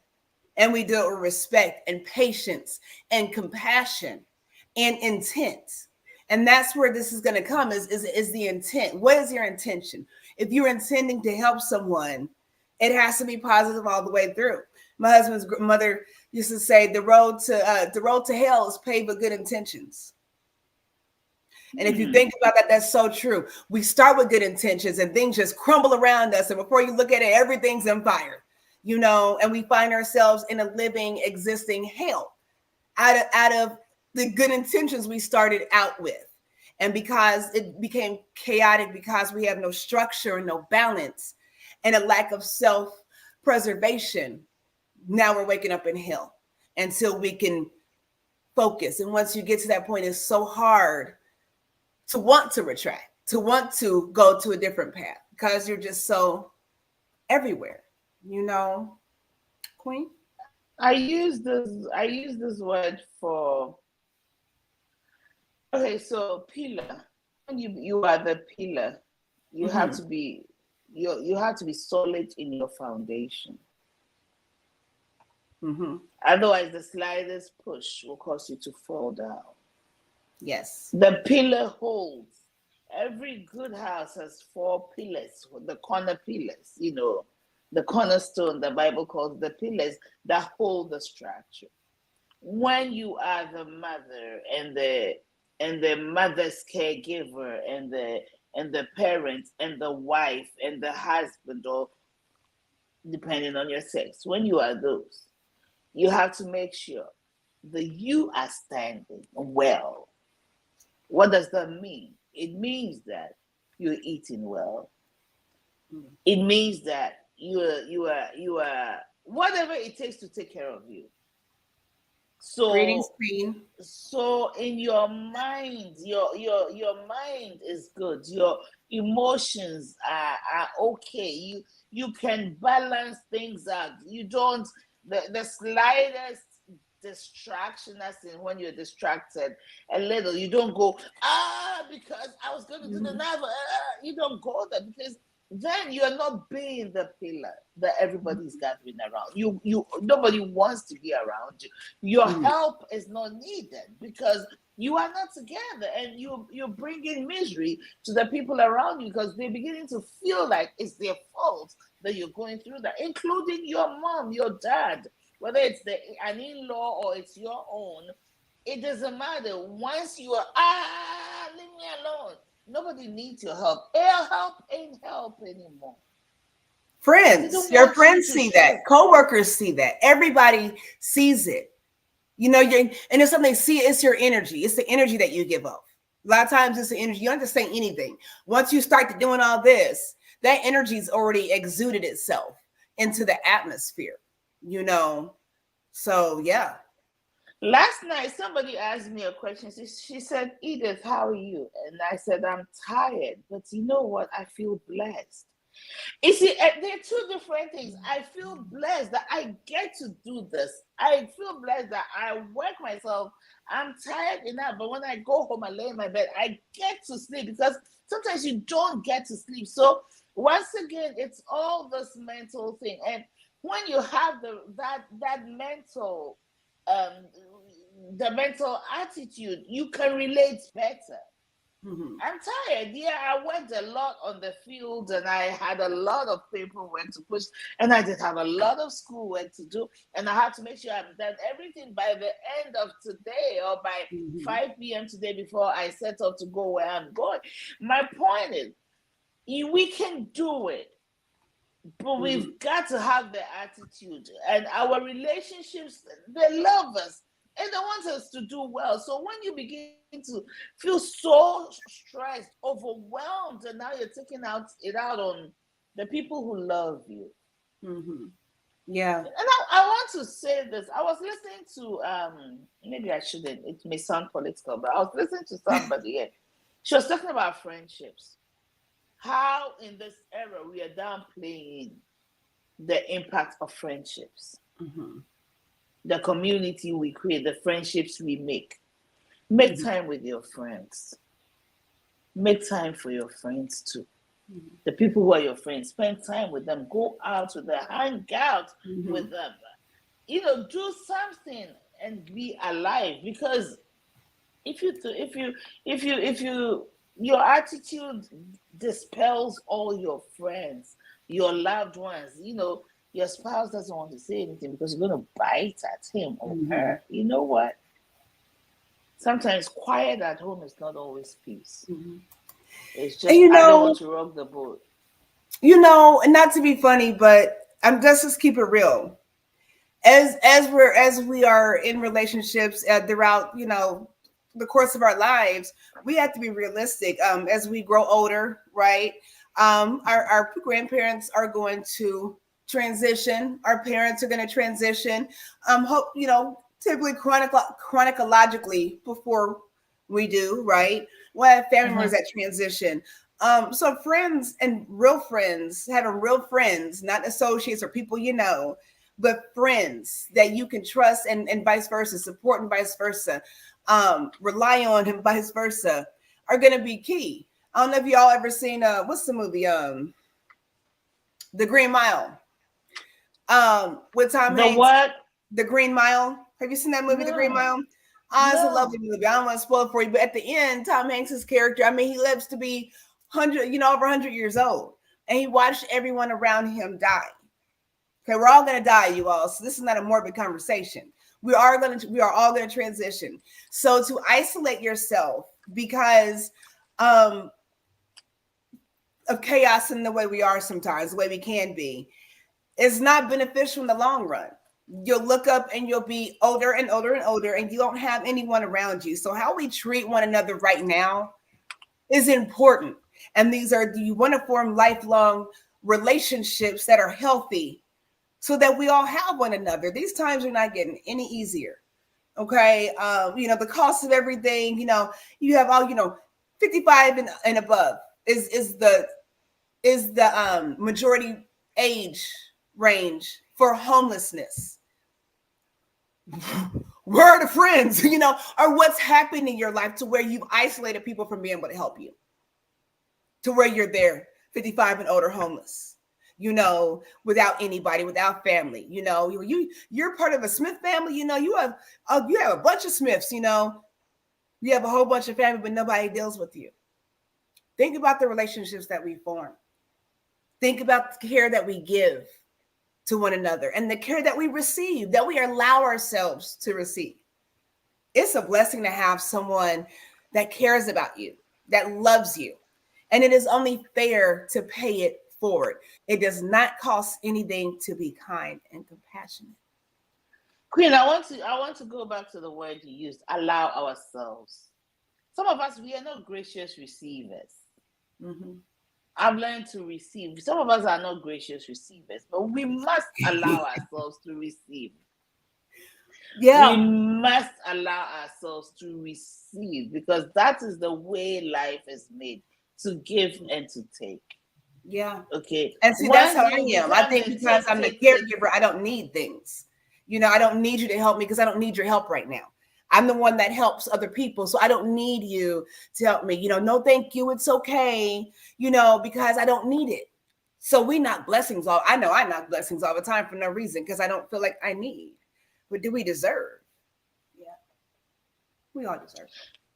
And we do it with respect and patience and compassion and intent. And that's where this is going to come is the intent. What is your intention? If you're intending to help someone, it has to be positive all the way through. My husband's mother used to say, the road to hell is paved with good intentions. And if you think about that, that's so true. We start with good intentions and things just crumble around us. And before you look at it, everything's on fire, and we find ourselves in a living, existing hell out of the good intentions we started out with. And because it became chaotic, because we have no structure and no balance and a lack of self-preservation, now we're waking up in hell until we can focus. And once you get to that point, it's so hard to want to retract, to want to go to a different path because you're just so everywhere, Queen? I use this word for, okay, so pillar. When you are the pillar, you have to be you have to be solid in your foundation. Otherwise, the slightest push will cause you to fall down. Yes. The pillar holds. Every good house has 4 pillars, the corner pillars, the cornerstone, the Bible calls the pillars that hold the structure. When you are the mother and the mother's caregiver and the parent and the wife and the husband, or depending on your sex, when you are those, you have to make sure that you are standing well. What does that mean? It means that you're eating well. It means that you are whatever it takes to take care of you. So greetings, Queen. So in your mind, your mind is good. Your emotions are okay. You can balance things out. You don't the slightest distraction, as in when you're distracted a little, you don't go because I was going to do the novel. You don't go there, because then you are not being the pillar that everybody's gathering around. You nobody wants to be around you. Your help is not needed because you are not together, and you're bringing misery to the people around you because they're beginning to feel like it's their fault that you're going through that, including your mom, your dad, whether it's an in-law or it's your own. It doesn't matter. Once you are leave me alone. Nobody needs your help. Help ain't help anymore. Friends, your friends see that. Co-workers see that. Everybody sees it. And it's something they see. It's your energy. It's the energy that you give off. A lot of times it's the energy. You don't have to say anything. Once you start doing all this, that energy's already exuded itself into the atmosphere. So yeah. Last night, somebody asked me a question. She said, Edith, how are you? And I said, I'm tired, but you know what? I feel blessed. You see, there are 2 different things. I feel blessed that I get to do this. I feel blessed that I work myself. I'm tired enough, but when I go home and lay in my bed, I get to sleep, because sometimes you don't get to sleep. So once again, it's all this mental thing. And when you have that mental the mental attitude, you can relate better. I'm tired. Yeah, I worked a lot on the field and I had a lot of paperwork to push, and I did have a lot of schoolwork to do, and I had to make sure I've done everything by the end of today or by 5 p.m. today before I set off to go where I'm going. My point is, we can do it, but we've got to have the attitude, and our relationships, they love us and they want us to do well. So when you begin to feel so stressed, overwhelmed, and now you're taking it out on the people who love you. Yeah. And I want to say this. I was listening to maybe I shouldn't, it may sound political, but I was listening to somebody and she was talking about friendships. How in this era we are downplaying the impact of friendships, the community we create, the friendships we make. Make time with your friends. Make time for your friends too. The people who are your friends, spend time with them. Go out with them. Hang out with them. do something and be alive. Because if you do, if you your attitude dispels all your friends, your loved ones. Your spouse doesn't want to say anything because you're going to bite at him or Mhm. her. You know what? Sometimes quiet at home is not always peace. Mhm. It's And just, I don't want to rock the boat. and not to be funny, but I'm just keep it real. As we are in relationships throughout the course of our lives, we have to be realistic. As we grow older, right? Our grandparents are going to transition. Our parents are going to transition. Hope typically chronologically before we do, right? We'll have family members Mhm. that transition. So friends and real friends, having real friends, not associates or people but friends that you can trust, and vice versa, support and vice versa, rely on and vice versa, are going to be key. I don't know if y'all ever seen what's the movie, The Green Mile, with Tom The Hanks. what? The Green Mile. Have you seen that movie, The Green No, Mile? It's a lovely no. movie. I don't want to spoil it for you, but at the end, Tom Hanks's character, I mean, he lives to be 100, over 100 years old, and he watched everyone around him die. Okay, we're all gonna die, you all. So this is not a morbid conversation. We are all gonna transition. So to isolate yourself because um of chaos in the way we are sometimes, the way we can be, is not beneficial in the long run. You'll look up and you'll be older and older and older, and you don't have anyone around you. So how we treat one another right now is important. And do you want to form lifelong relationships that are healthy so that we all have one another? These times are not getting any easier. Okay. The cost of everything, you have all, 55 and above is the majority age range for homelessness. Where are the friends, or what's happening in your life to where you've isolated people from being able to help you, to where you're there, 55 and older, homeless, without anybody, without family. You're part of a Smith family. You have a bunch of Smiths. You have a whole bunch of family, but nobody deals with you. Think about the relationships that we form. Think about the care that we give to one another and the care that we receive, that we allow ourselves to receive. It's a blessing to have someone that cares about you, that loves you. And it is only fair to pay it forward. It does not cost anything to be kind and compassionate. Queen, I want to go back to the word you used, allow ourselves. Some of us, we are not gracious receivers. Mhm. I've learned to receive. Some of us are not gracious receivers, but we must allow ourselves to receive. We Yeah, must allow ourselves to receive, because that is the way life is made, to give and to take. yeah. Okay. And see, that's Once how I you am. I become think the because take, I'm the take, take, caregiver, I don't need things. I don't need you to help me because I don't need your help right now. I'm the one that helps other people. So I don't need you to help me. No, thank you. It's okay, because I don't need it. So we knock blessings off. I know I knock blessings all the time for no reason because I don't feel like I need. But do we deserve? Yeah, we all deserve.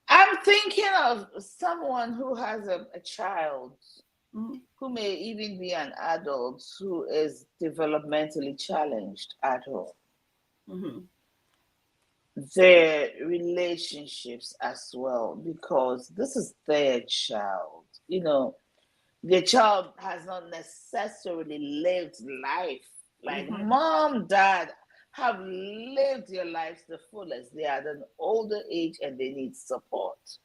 I'm thinking of someone who has a child, Mhm. who may even be an adult, who is developmentally challenged at home. Mhm. Their relationships as well, because this is their child. The child has not necessarily lived life like Mhm. mom, dad have lived their lives the fullest. They are at an older age and they need support.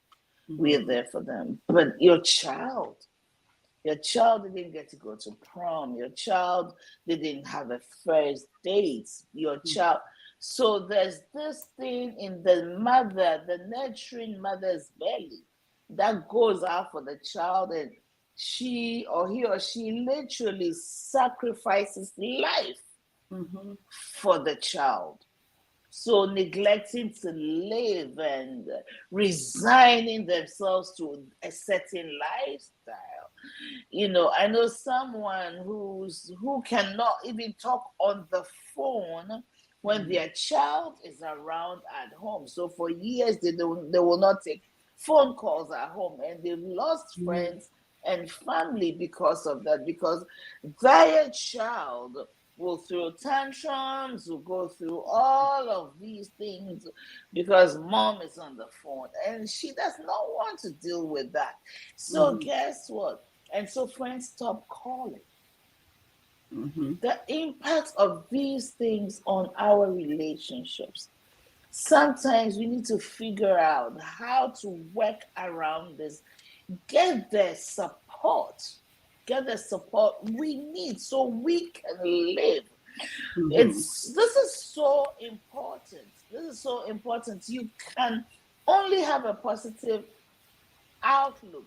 We are Mhm. there for them. But your child didn't get to go to prom. Your child didn't have a first date. Your child. So there's this thing in the nurturing mother's belly, that goes out for the child, and he or she literally sacrifices life Mhm. for the child. So neglecting to live and resigning themselves to a certain lifestyle. I know someone who cannot even talk on the phone when their child is around at home. So for years, they will not take phone calls at home, and they've lost friends and family because of that, because their child will throw tantrums, will go through all of these things because mom is on the phone and she does not want to deal with that. So guess what? And so friends stop calling. The impact of these things on our relationships. Sometimes we need to figure out how to work around this. Get the support. Get the support we need so we can live. This is so important. This is so important. You can only have a positive outlook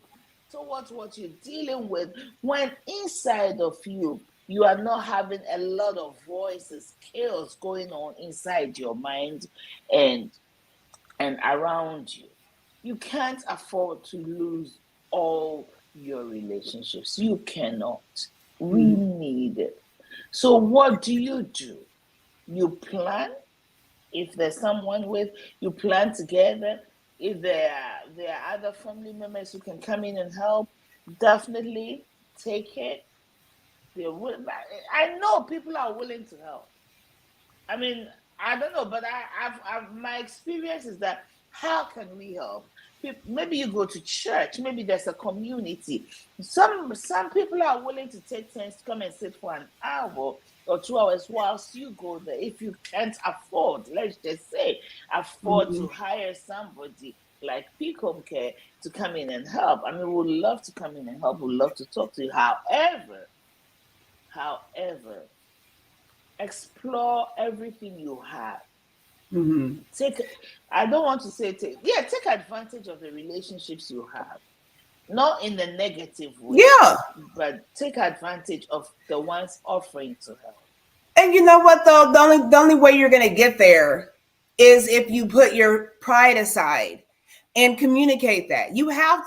towards what you're dealing with when inside of you are not having a lot of voices, chaos going on inside your mind and around you. You can't afford to lose all your relationships. You cannot. We need it. So what do? You plan. If there's someone with, you plan together. If there are other family members who can come in and help, definitely take it. I know people are willing to help. I mean, I don't know, but I've my experience is that how can we help? Maybe you go to church, maybe there's a community. Some people are willing to take turns to come and sit for an hour or 2 hours whilst you go there. If you can't afford, let's just say, to hire somebody like Homecare to come in and help. I mean, we'd love to come in and help. We'd love to talk to you. However, explore everything you have. I don't want to say take advantage of the relationships you have, not in the negative way, but take advantage of the ones offering to help. And you know what though, the only way you're going to get there is if you put your pride aside and communicate that. We have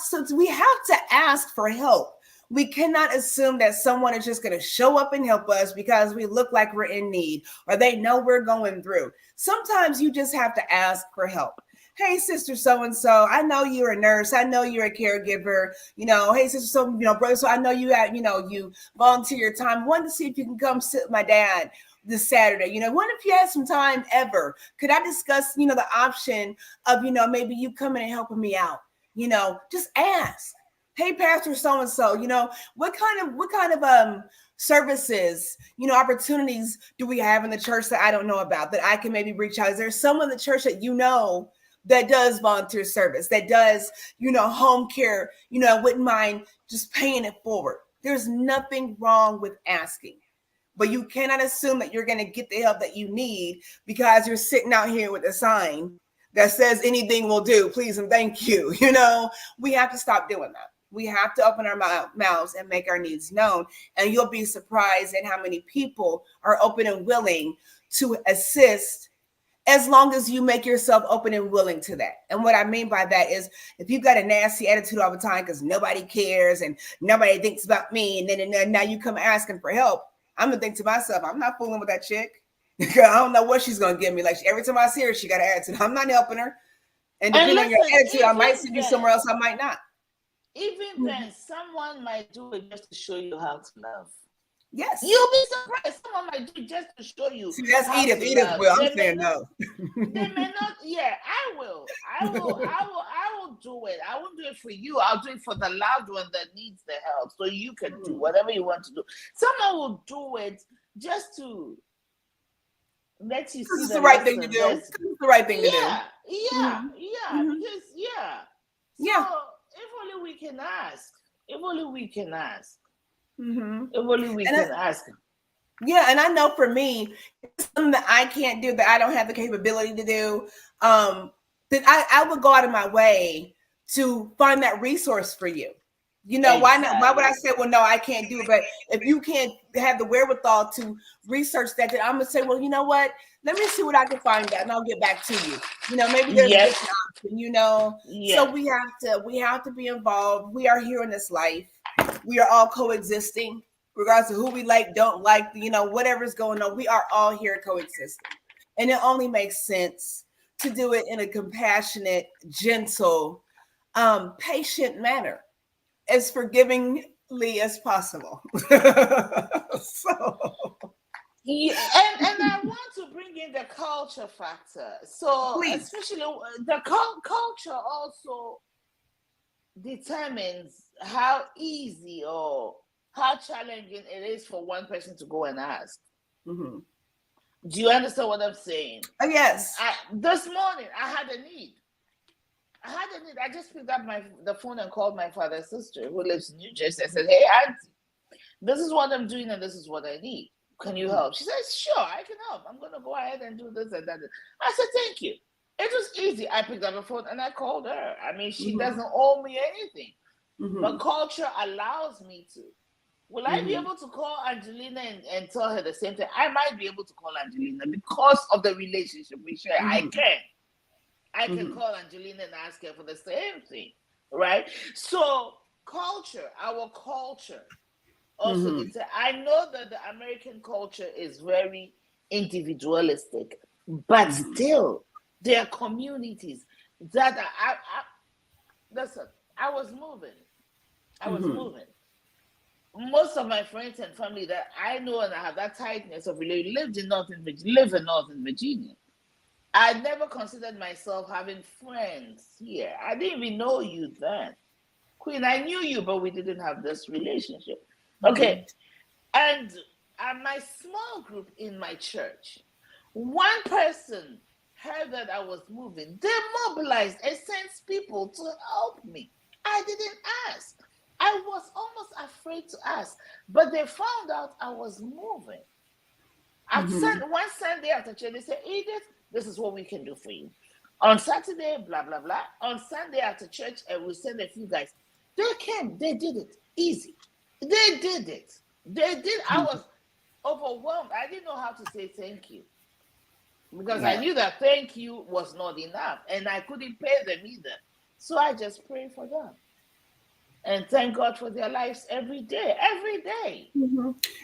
to ask for help. We cannot assume that someone is just going to show up and help us because we look like we're in need or they know we're going through. Sometimes you just have to ask for help. Hey, sister so-and-so, I know you're a nurse. I know you're a caregiver. Hey, sister so, brother, so I know you have, you volunteer your time. I wanted to see if you can come sit with my dad this Saturday. What if you had some time ever? Could I discuss, the option of, maybe you coming and helping me out? Just ask. Hey, Pastor so-and-so, what kind of services, opportunities do we have in the church that I don't know about that I can maybe reach out? Is there someone in the church that that does volunteer service, that does, home care, wouldn't mind just paying it forward? There's nothing wrong with asking, but you cannot assume that you're going to get the help that you need because you're sitting out here with a sign that says anything will do, please and thank you. We have to stop doing that. We have to open our mouths and make our needs known. And you'll be surprised at how many people are open and willing to assist as long as you make yourself open and willing to that. And what I mean by that is if you've got a nasty attitude all the time because nobody cares and nobody thinks about me, and then now you come asking for help, I'm going to think to myself, I'm not fooling with that chick. I don't know what she's going to give me. Like every time I see her, she got an attitude. I'm not helping her. And depending on your attitude, I might send you somewhere else. I might not. Even then, someone might do it just to show you how to love. Yes. You'll be surprised. Someone might do it just to show you. See, that's Edith. Edith will. I'm saying no. They may not. Yeah, I will do it. I won't do it for you. I'll do it for the loved one that needs the help. So you can do whatever you want to do. Someone will do it just to let you see. This is the right thing to do. This is the right thing to do. Yeah. So, if only we can ask. If only we can ask. Yeah, and I know for me, it's something that I can't do, that I don't have the capability to do. That I would go out of my way to find that resource for you. Why not? Why would I say, well, no, I can't do it? But if you can't have the wherewithal to research that, then I'm gonna say, well, you know what? Let me see what I can find out, and I'll get back to you. Maybe there's a different option. So we have to be involved. We are here in this life. We are all coexisting, regardless of who we like, don't like. Whatever's going on, we are all here coexisting. And it only makes sense to do it in a compassionate, gentle, patient manner, as forgivingly as possible. So, Yeah, and I want to bring in the culture factor. So, please. especially the culture also determines how easy or how challenging it is for one person to go and ask. Mm-hmm. Do you understand what I'm saying? Oh, yes. This morning, I had a need. I just picked up the phone and called my father's sister who lives in New Jersey. I said, "Hey, auntie, this is what I'm doing and this is what I need. Can you help?" She says, "Sure, I can help. I'm going to go ahead and do this and that." I said, "Thank you." It was easy. I picked up the phone and I called her. I mean, she doesn't owe me anything. But culture allows me to. Will I be able to call Angelina and tell her the same thing? I might be able to call Angelina because of the relationship we share. I can call Angelina and ask her for the same thing, right? So our culture also I know that the American culture is very individualistic, but still there are communities that listen, I was moving. Most of my friends and family that I know and I have that tightness of relationship live in Northern Virginia. I never considered myself having friends here. I didn't even know you then. Queen, I knew you, but we didn't have this relationship. Okay. And my small group in my church, one person heard that I was moving. They mobilized and sent people to help me. I didn't ask. I was almost afraid to ask, but they found out I was moving. One Sunday after church, they said, "Edith, this is what we can do for you." On Saturday, blah, blah, blah. On Sunday after church, and we sent a few guys. They came, they did it. Easy. They did it. They did. I was overwhelmed. I didn't know how to say thank you. Because I knew that thank you was not enough. And I couldn't pay them either. So I just prayed for them. And thank God for their lives every day.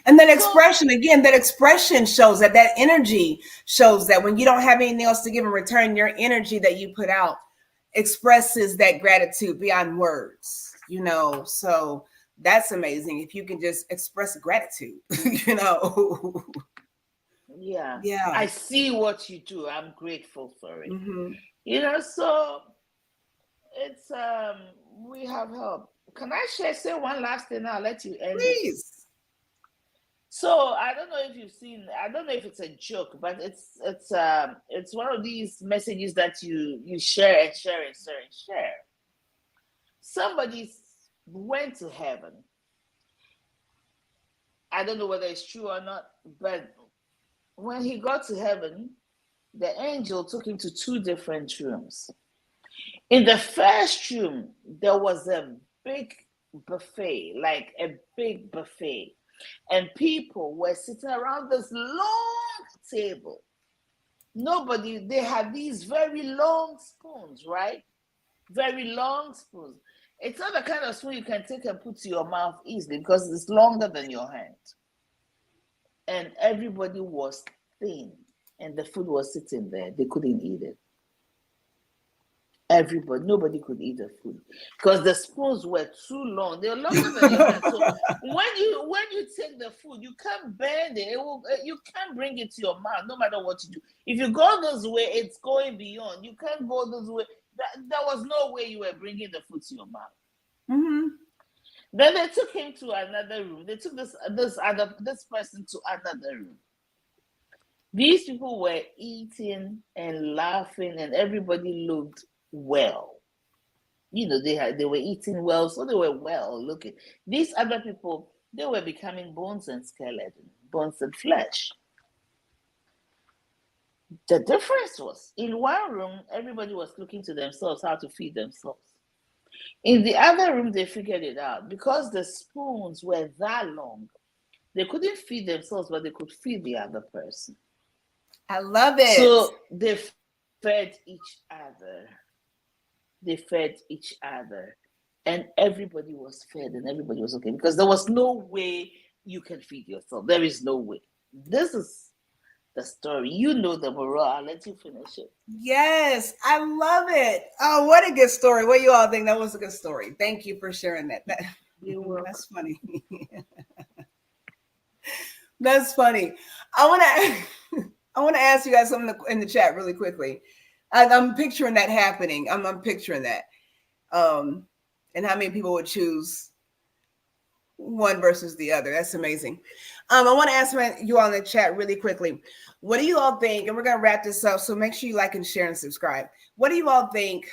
And that expression shows that energy shows that when you don't have anything else to give in return, your energy that you put out expresses that gratitude beyond words, so that's amazing. If you can just express gratitude, Yeah. Yeah. I see what you do. I'm grateful for it. So it's we have help. Can I say one last thing? I'll let you end. Please. So I don't know if you've seen. I don't know if it's a joke, but it's one of these messages that you share and share and share and share. Somebody went to heaven. I don't know whether it's true or not, but when he got to heaven, the angel took him to two different rooms. In the first room, there was a big buffet, like a big buffet. And people were sitting around this long table. They had these very long spoons, right? Very long spoons. It's not the kind of spoon you can take and put to your mouth easily because it's longer than your hand. And everybody was thin. And the food was sitting there. They couldn't eat it. Nobody could eat the food because the spoons were too long. They were longer than your hand. So when you take the food, you can't bend it. You can't bring it to your mouth, no matter what you do. If you go this way, it's going beyond. You can't go this way. There was no way you were bringing the food to your mouth. Then they took him to another room. They took this person to another room. These people were eating and laughing, and everybody looked well. They were eating well, so they were well looking. These other people, they were becoming bones and skeleton, bones and flesh. The difference was, in one room, everybody was looking to themselves how to feed themselves. In the other room, they figured it out. Because the spoons were that long, they couldn't feed themselves, but they could feed the other person. I love it. So they fed each other. And everybody was fed and everybody was okay because there was no way you can feed yourself. There is no way. This is the story. You know the moral. I'll let you finish it. Yes, I love it. Oh, what a good story. What do you all think? That was a good story. Thank you for sharing that. You're welcome. That's funny. That's funny. I want to I want to ask you guys something in the chat really quickly. I'm picturing that happening. I'm picturing that. And how many people would choose one versus the other. That's amazing. I want to ask you all in the chat really quickly. What do you all think? And we're going to wrap this up. So make sure you like and share and subscribe. What do you all think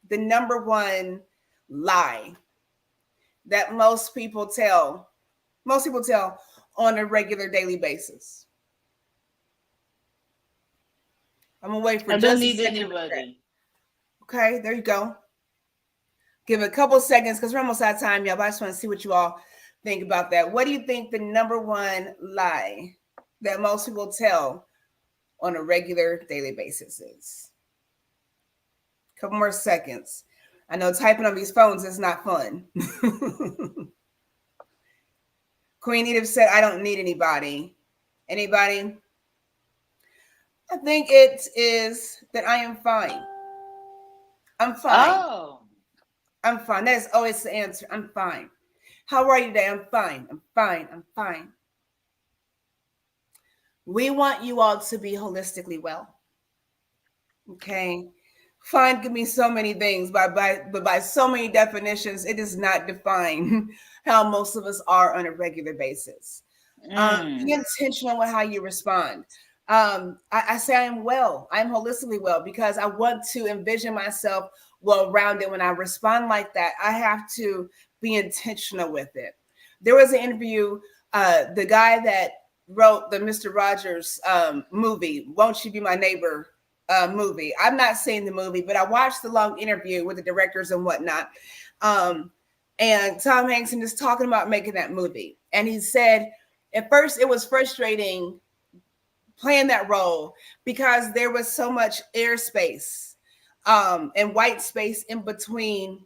the number one lie that most people tell on a regular daily basis? I'm going to wait for I just don't a need second. anybody. Okay, there you go. Give it a couple of seconds because we're almost out of time, y'all. But I just want to see what you all think about that. What do you think the number one lie that most people tell on a regular daily basis is? A couple more seconds. I know typing on these phones is not fun. Queen Edith said, I don't need anybody. Anybody? I think it is that I am fine. I'm fine. Oh. I'm fine. That is always the answer. I'm fine. How are you today? I'm fine. I'm fine. I'm fine. We want you all to be holistically well. Okay. Fine can mean so many things, but by so many definitions, it does not define how most of us are on a regular basis. Be intentional with how you respond. I say I am well. I'm holistically well because I want to envision myself well-rounded. When I respond like that, I have to be intentional with it. There was an interview, the guy that wrote the Mr. Rogers movie, Won't You Be My Neighbor movie. I'm not seeing the movie, but I watched the long interview with the directors and whatnot. And Tom Hanks and just talking about making that movie. And he said, at first it was frustrating playing that role because there was so much airspace and white space in between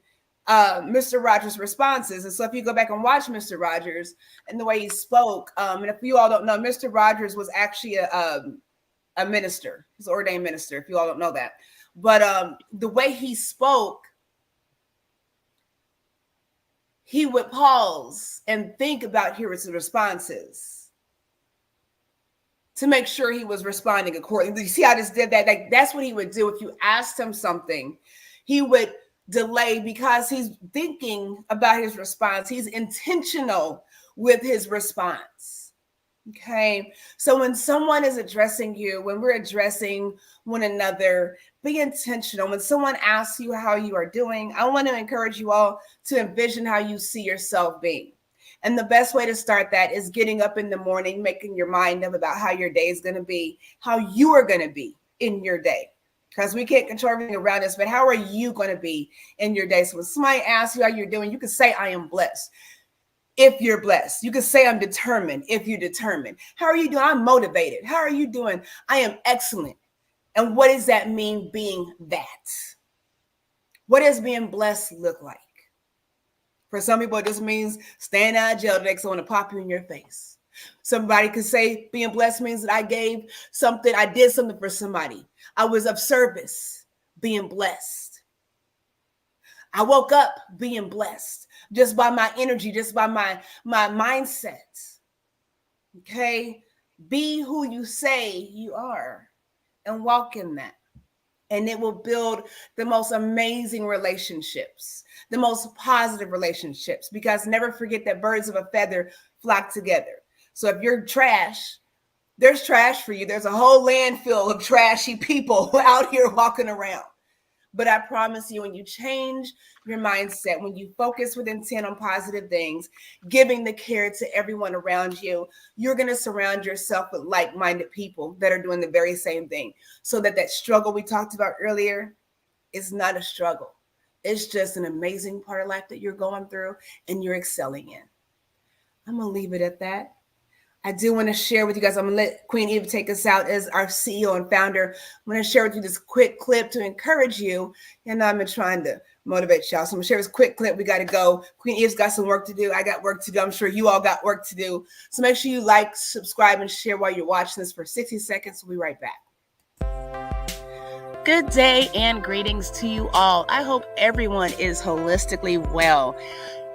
Mr. Rogers' responses. And so if you go back and watch Mr. Rogers and the way he spoke, and if you all don't know, Mr. Rogers was actually a minister. He's an ordained minister, if you all don't know that. But the way he spoke, he would pause and think about his responses to make sure he was responding accordingly. You see how I just did that? Like, that's what he would do. If you asked him something, he would delay because he's thinking about his response. He's intentional with his response. Okay. So when someone is addressing you, when we're addressing one another, be intentional. When someone asks you how you are doing, I want to encourage you all to envision how you see yourself being. And the best way to start that is getting up in the morning, making your mind up about how your day is going to be, how you are going to be in your day. Because we can't control everything around us, but how are you going to be in your day? So when somebody asks you how you're doing, you can say, I am blessed. If you're blessed, you can say, I'm determined. If you're determined, how are you doing? I'm motivated. How are you doing? I am excellent. And what does that mean, being that? What does being blessed look like? For some people, it just means staying out of jail today because I want to pop you in your face. Somebody could say being blessed means that I did something for somebody. I was of service, being blessed. I woke up being blessed just by my energy, just by my mindset. Okay? Be who you say you are and walk in that. And it will build the most amazing relationships, the most positive relationships, because never forget that birds of a feather flock together. So if you're trash, there's trash for you. There's a whole landfill of trashy people out here walking around. But I promise you, when you change your mindset, when you focus with intent on positive things, giving the care to everyone around you, you're going to surround yourself with like-minded people that are doing the very same thing. So that struggle we talked about earlier is not a struggle. It's just an amazing part of life that you're going through and you're excelling in. I'm going to leave it at that. I do want to share with you guys. I'm going to let Queen Eva take us out as our CEO and founder. I'm going to share with you this quick clip to encourage you. And I've been trying to motivate y'all. So I'm going to share this quick clip. We got to go. Queen Eva's got some work to do. I got work to do. I'm sure you all got work to do. So make sure you like, subscribe, and share while you're watching this for 60 seconds. We'll be right back. Good day and greetings to you all. I hope everyone is holistically well,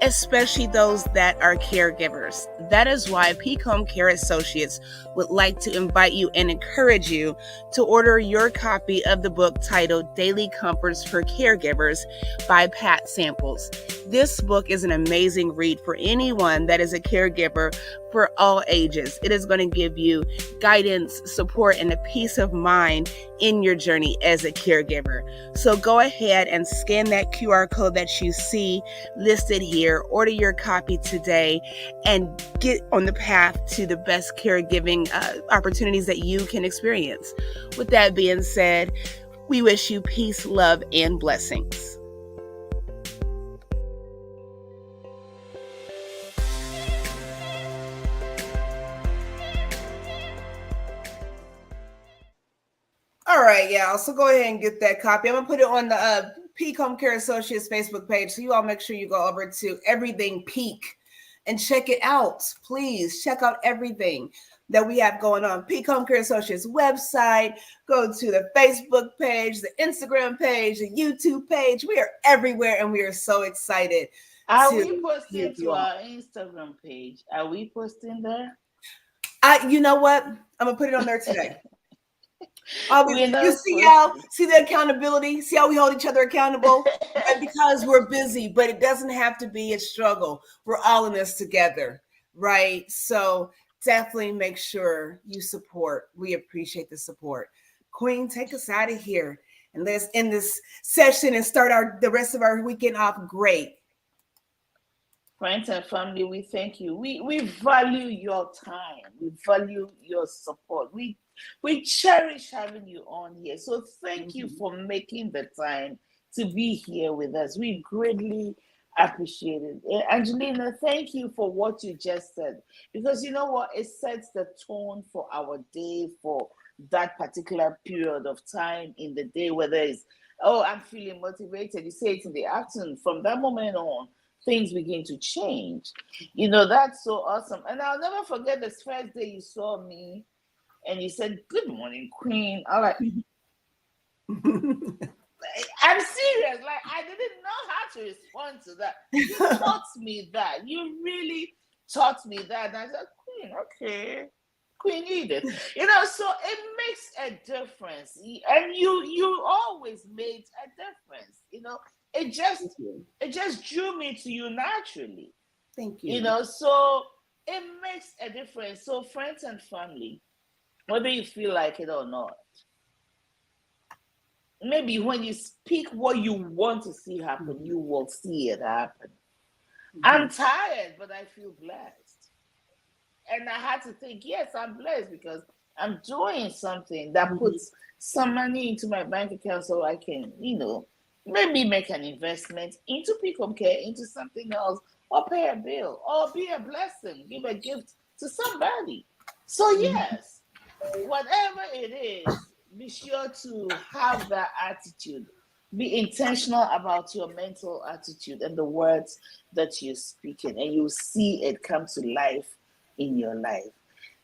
especially those that are caregivers. That is why Peak Homecare Associates would like to invite you and encourage you to order your copy of the book titled Daily Comforts for Caregivers by Pat Samples. This book is an amazing read for anyone that is a caregiver for all ages. It is going to give you guidance, support, and a peace of mind in your journey as a caregiver. So go ahead and scan that QR code that you see listed here, order your copy today, and get on the path to the best caregiving opportunities that you can experience. With that being said, we wish you peace, love, and blessings. All right, y'all. So go ahead and get that copy. I'm going to put it on the Peak Homecare Associates Facebook page. So you all make sure you go over to Everything Peak and check it out. Please check out everything that we have going on. Peak Homecare Associates website. Go to the Facebook page, the Instagram page, the YouTube page. We are everywhere, and we are so excited. Are we posting to our Instagram page? Are we posting there? You know what? I'm going to put it on there today. You see y'all, see the accountability, see how we hold each other accountable, and because we're busy, but it doesn't have to be a struggle. We're all in this together, right? So definitely make sure you support. We appreciate the support. Queen, take us out of here and let's end this session and start the rest of our weekend off great. Friends and family, we thank you. We value your time. We value your support. We cherish having you on here. So thank you for making the time to be here with us. We greatly appreciate it. Angelina, thank you for what you just said. Because you know what? It sets the tone for our day, for that particular period of time in the day, whether it's, oh, I'm feeling motivated. You say it in the afternoon. From that moment on, things begin to change. You know, that's so awesome. And I'll never forget the first day you saw me and you said, "Good morning, Queen." I'm like, I'm serious. Like, I didn't know how to respond to that. You taught me that. You really taught me that. And I said, "Queen, okay. Queen Edith." You know, so it makes a difference. And you always made a difference. You know, it just drew me to you naturally. Thank you. You know, so it makes a difference. So friends and family, whether you feel like it or not, maybe when you speak what you want to see happen, you will see it happen. I'm tired, but I feel blessed. And I had to think, yes, I'm blessed because I'm doing something that puts some money into my bank account so I can, you know, maybe make an investment into Peak Homecare, into something else, or pay a bill, or be a blessing, give a gift to somebody. So yes, whatever it is, be sure to have that attitude. Be intentional about your mental attitude and the words that you're speaking, and you'll see it come to life in your life.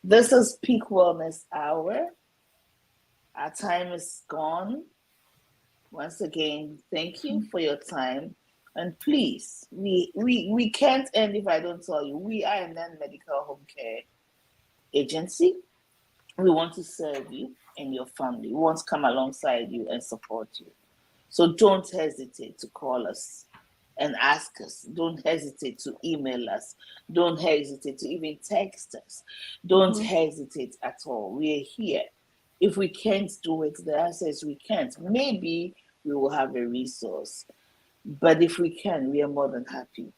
This is Peak Wellness Hour. Our time is gone. Once again, thank you for your time. And please, we can't end if I don't tell you, we are a non-medical home care agency. We want to serve you and your family. We want to come alongside you and support you. So don't hesitate to call us and ask us. Don't hesitate to email us. Don't hesitate to even text us. Don't hesitate at all. We are here. If we can't do it, the answer is we can't. Maybe we will have a resource. But if we can, we are more than happy.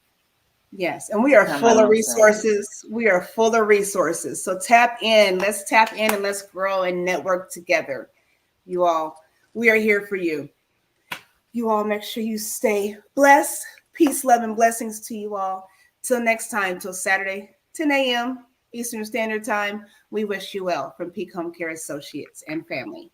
Yes, and we are full of resources. We are full of resources. So tap in. Let's tap in and let's grow and network together. You all, we are here for you. You all make sure you stay blessed. Peace, love, and blessings to you all. Till next time, till Saturday, 10 a.m. Eastern Standard Time. We wish you well from Peak Home Care Associates and family.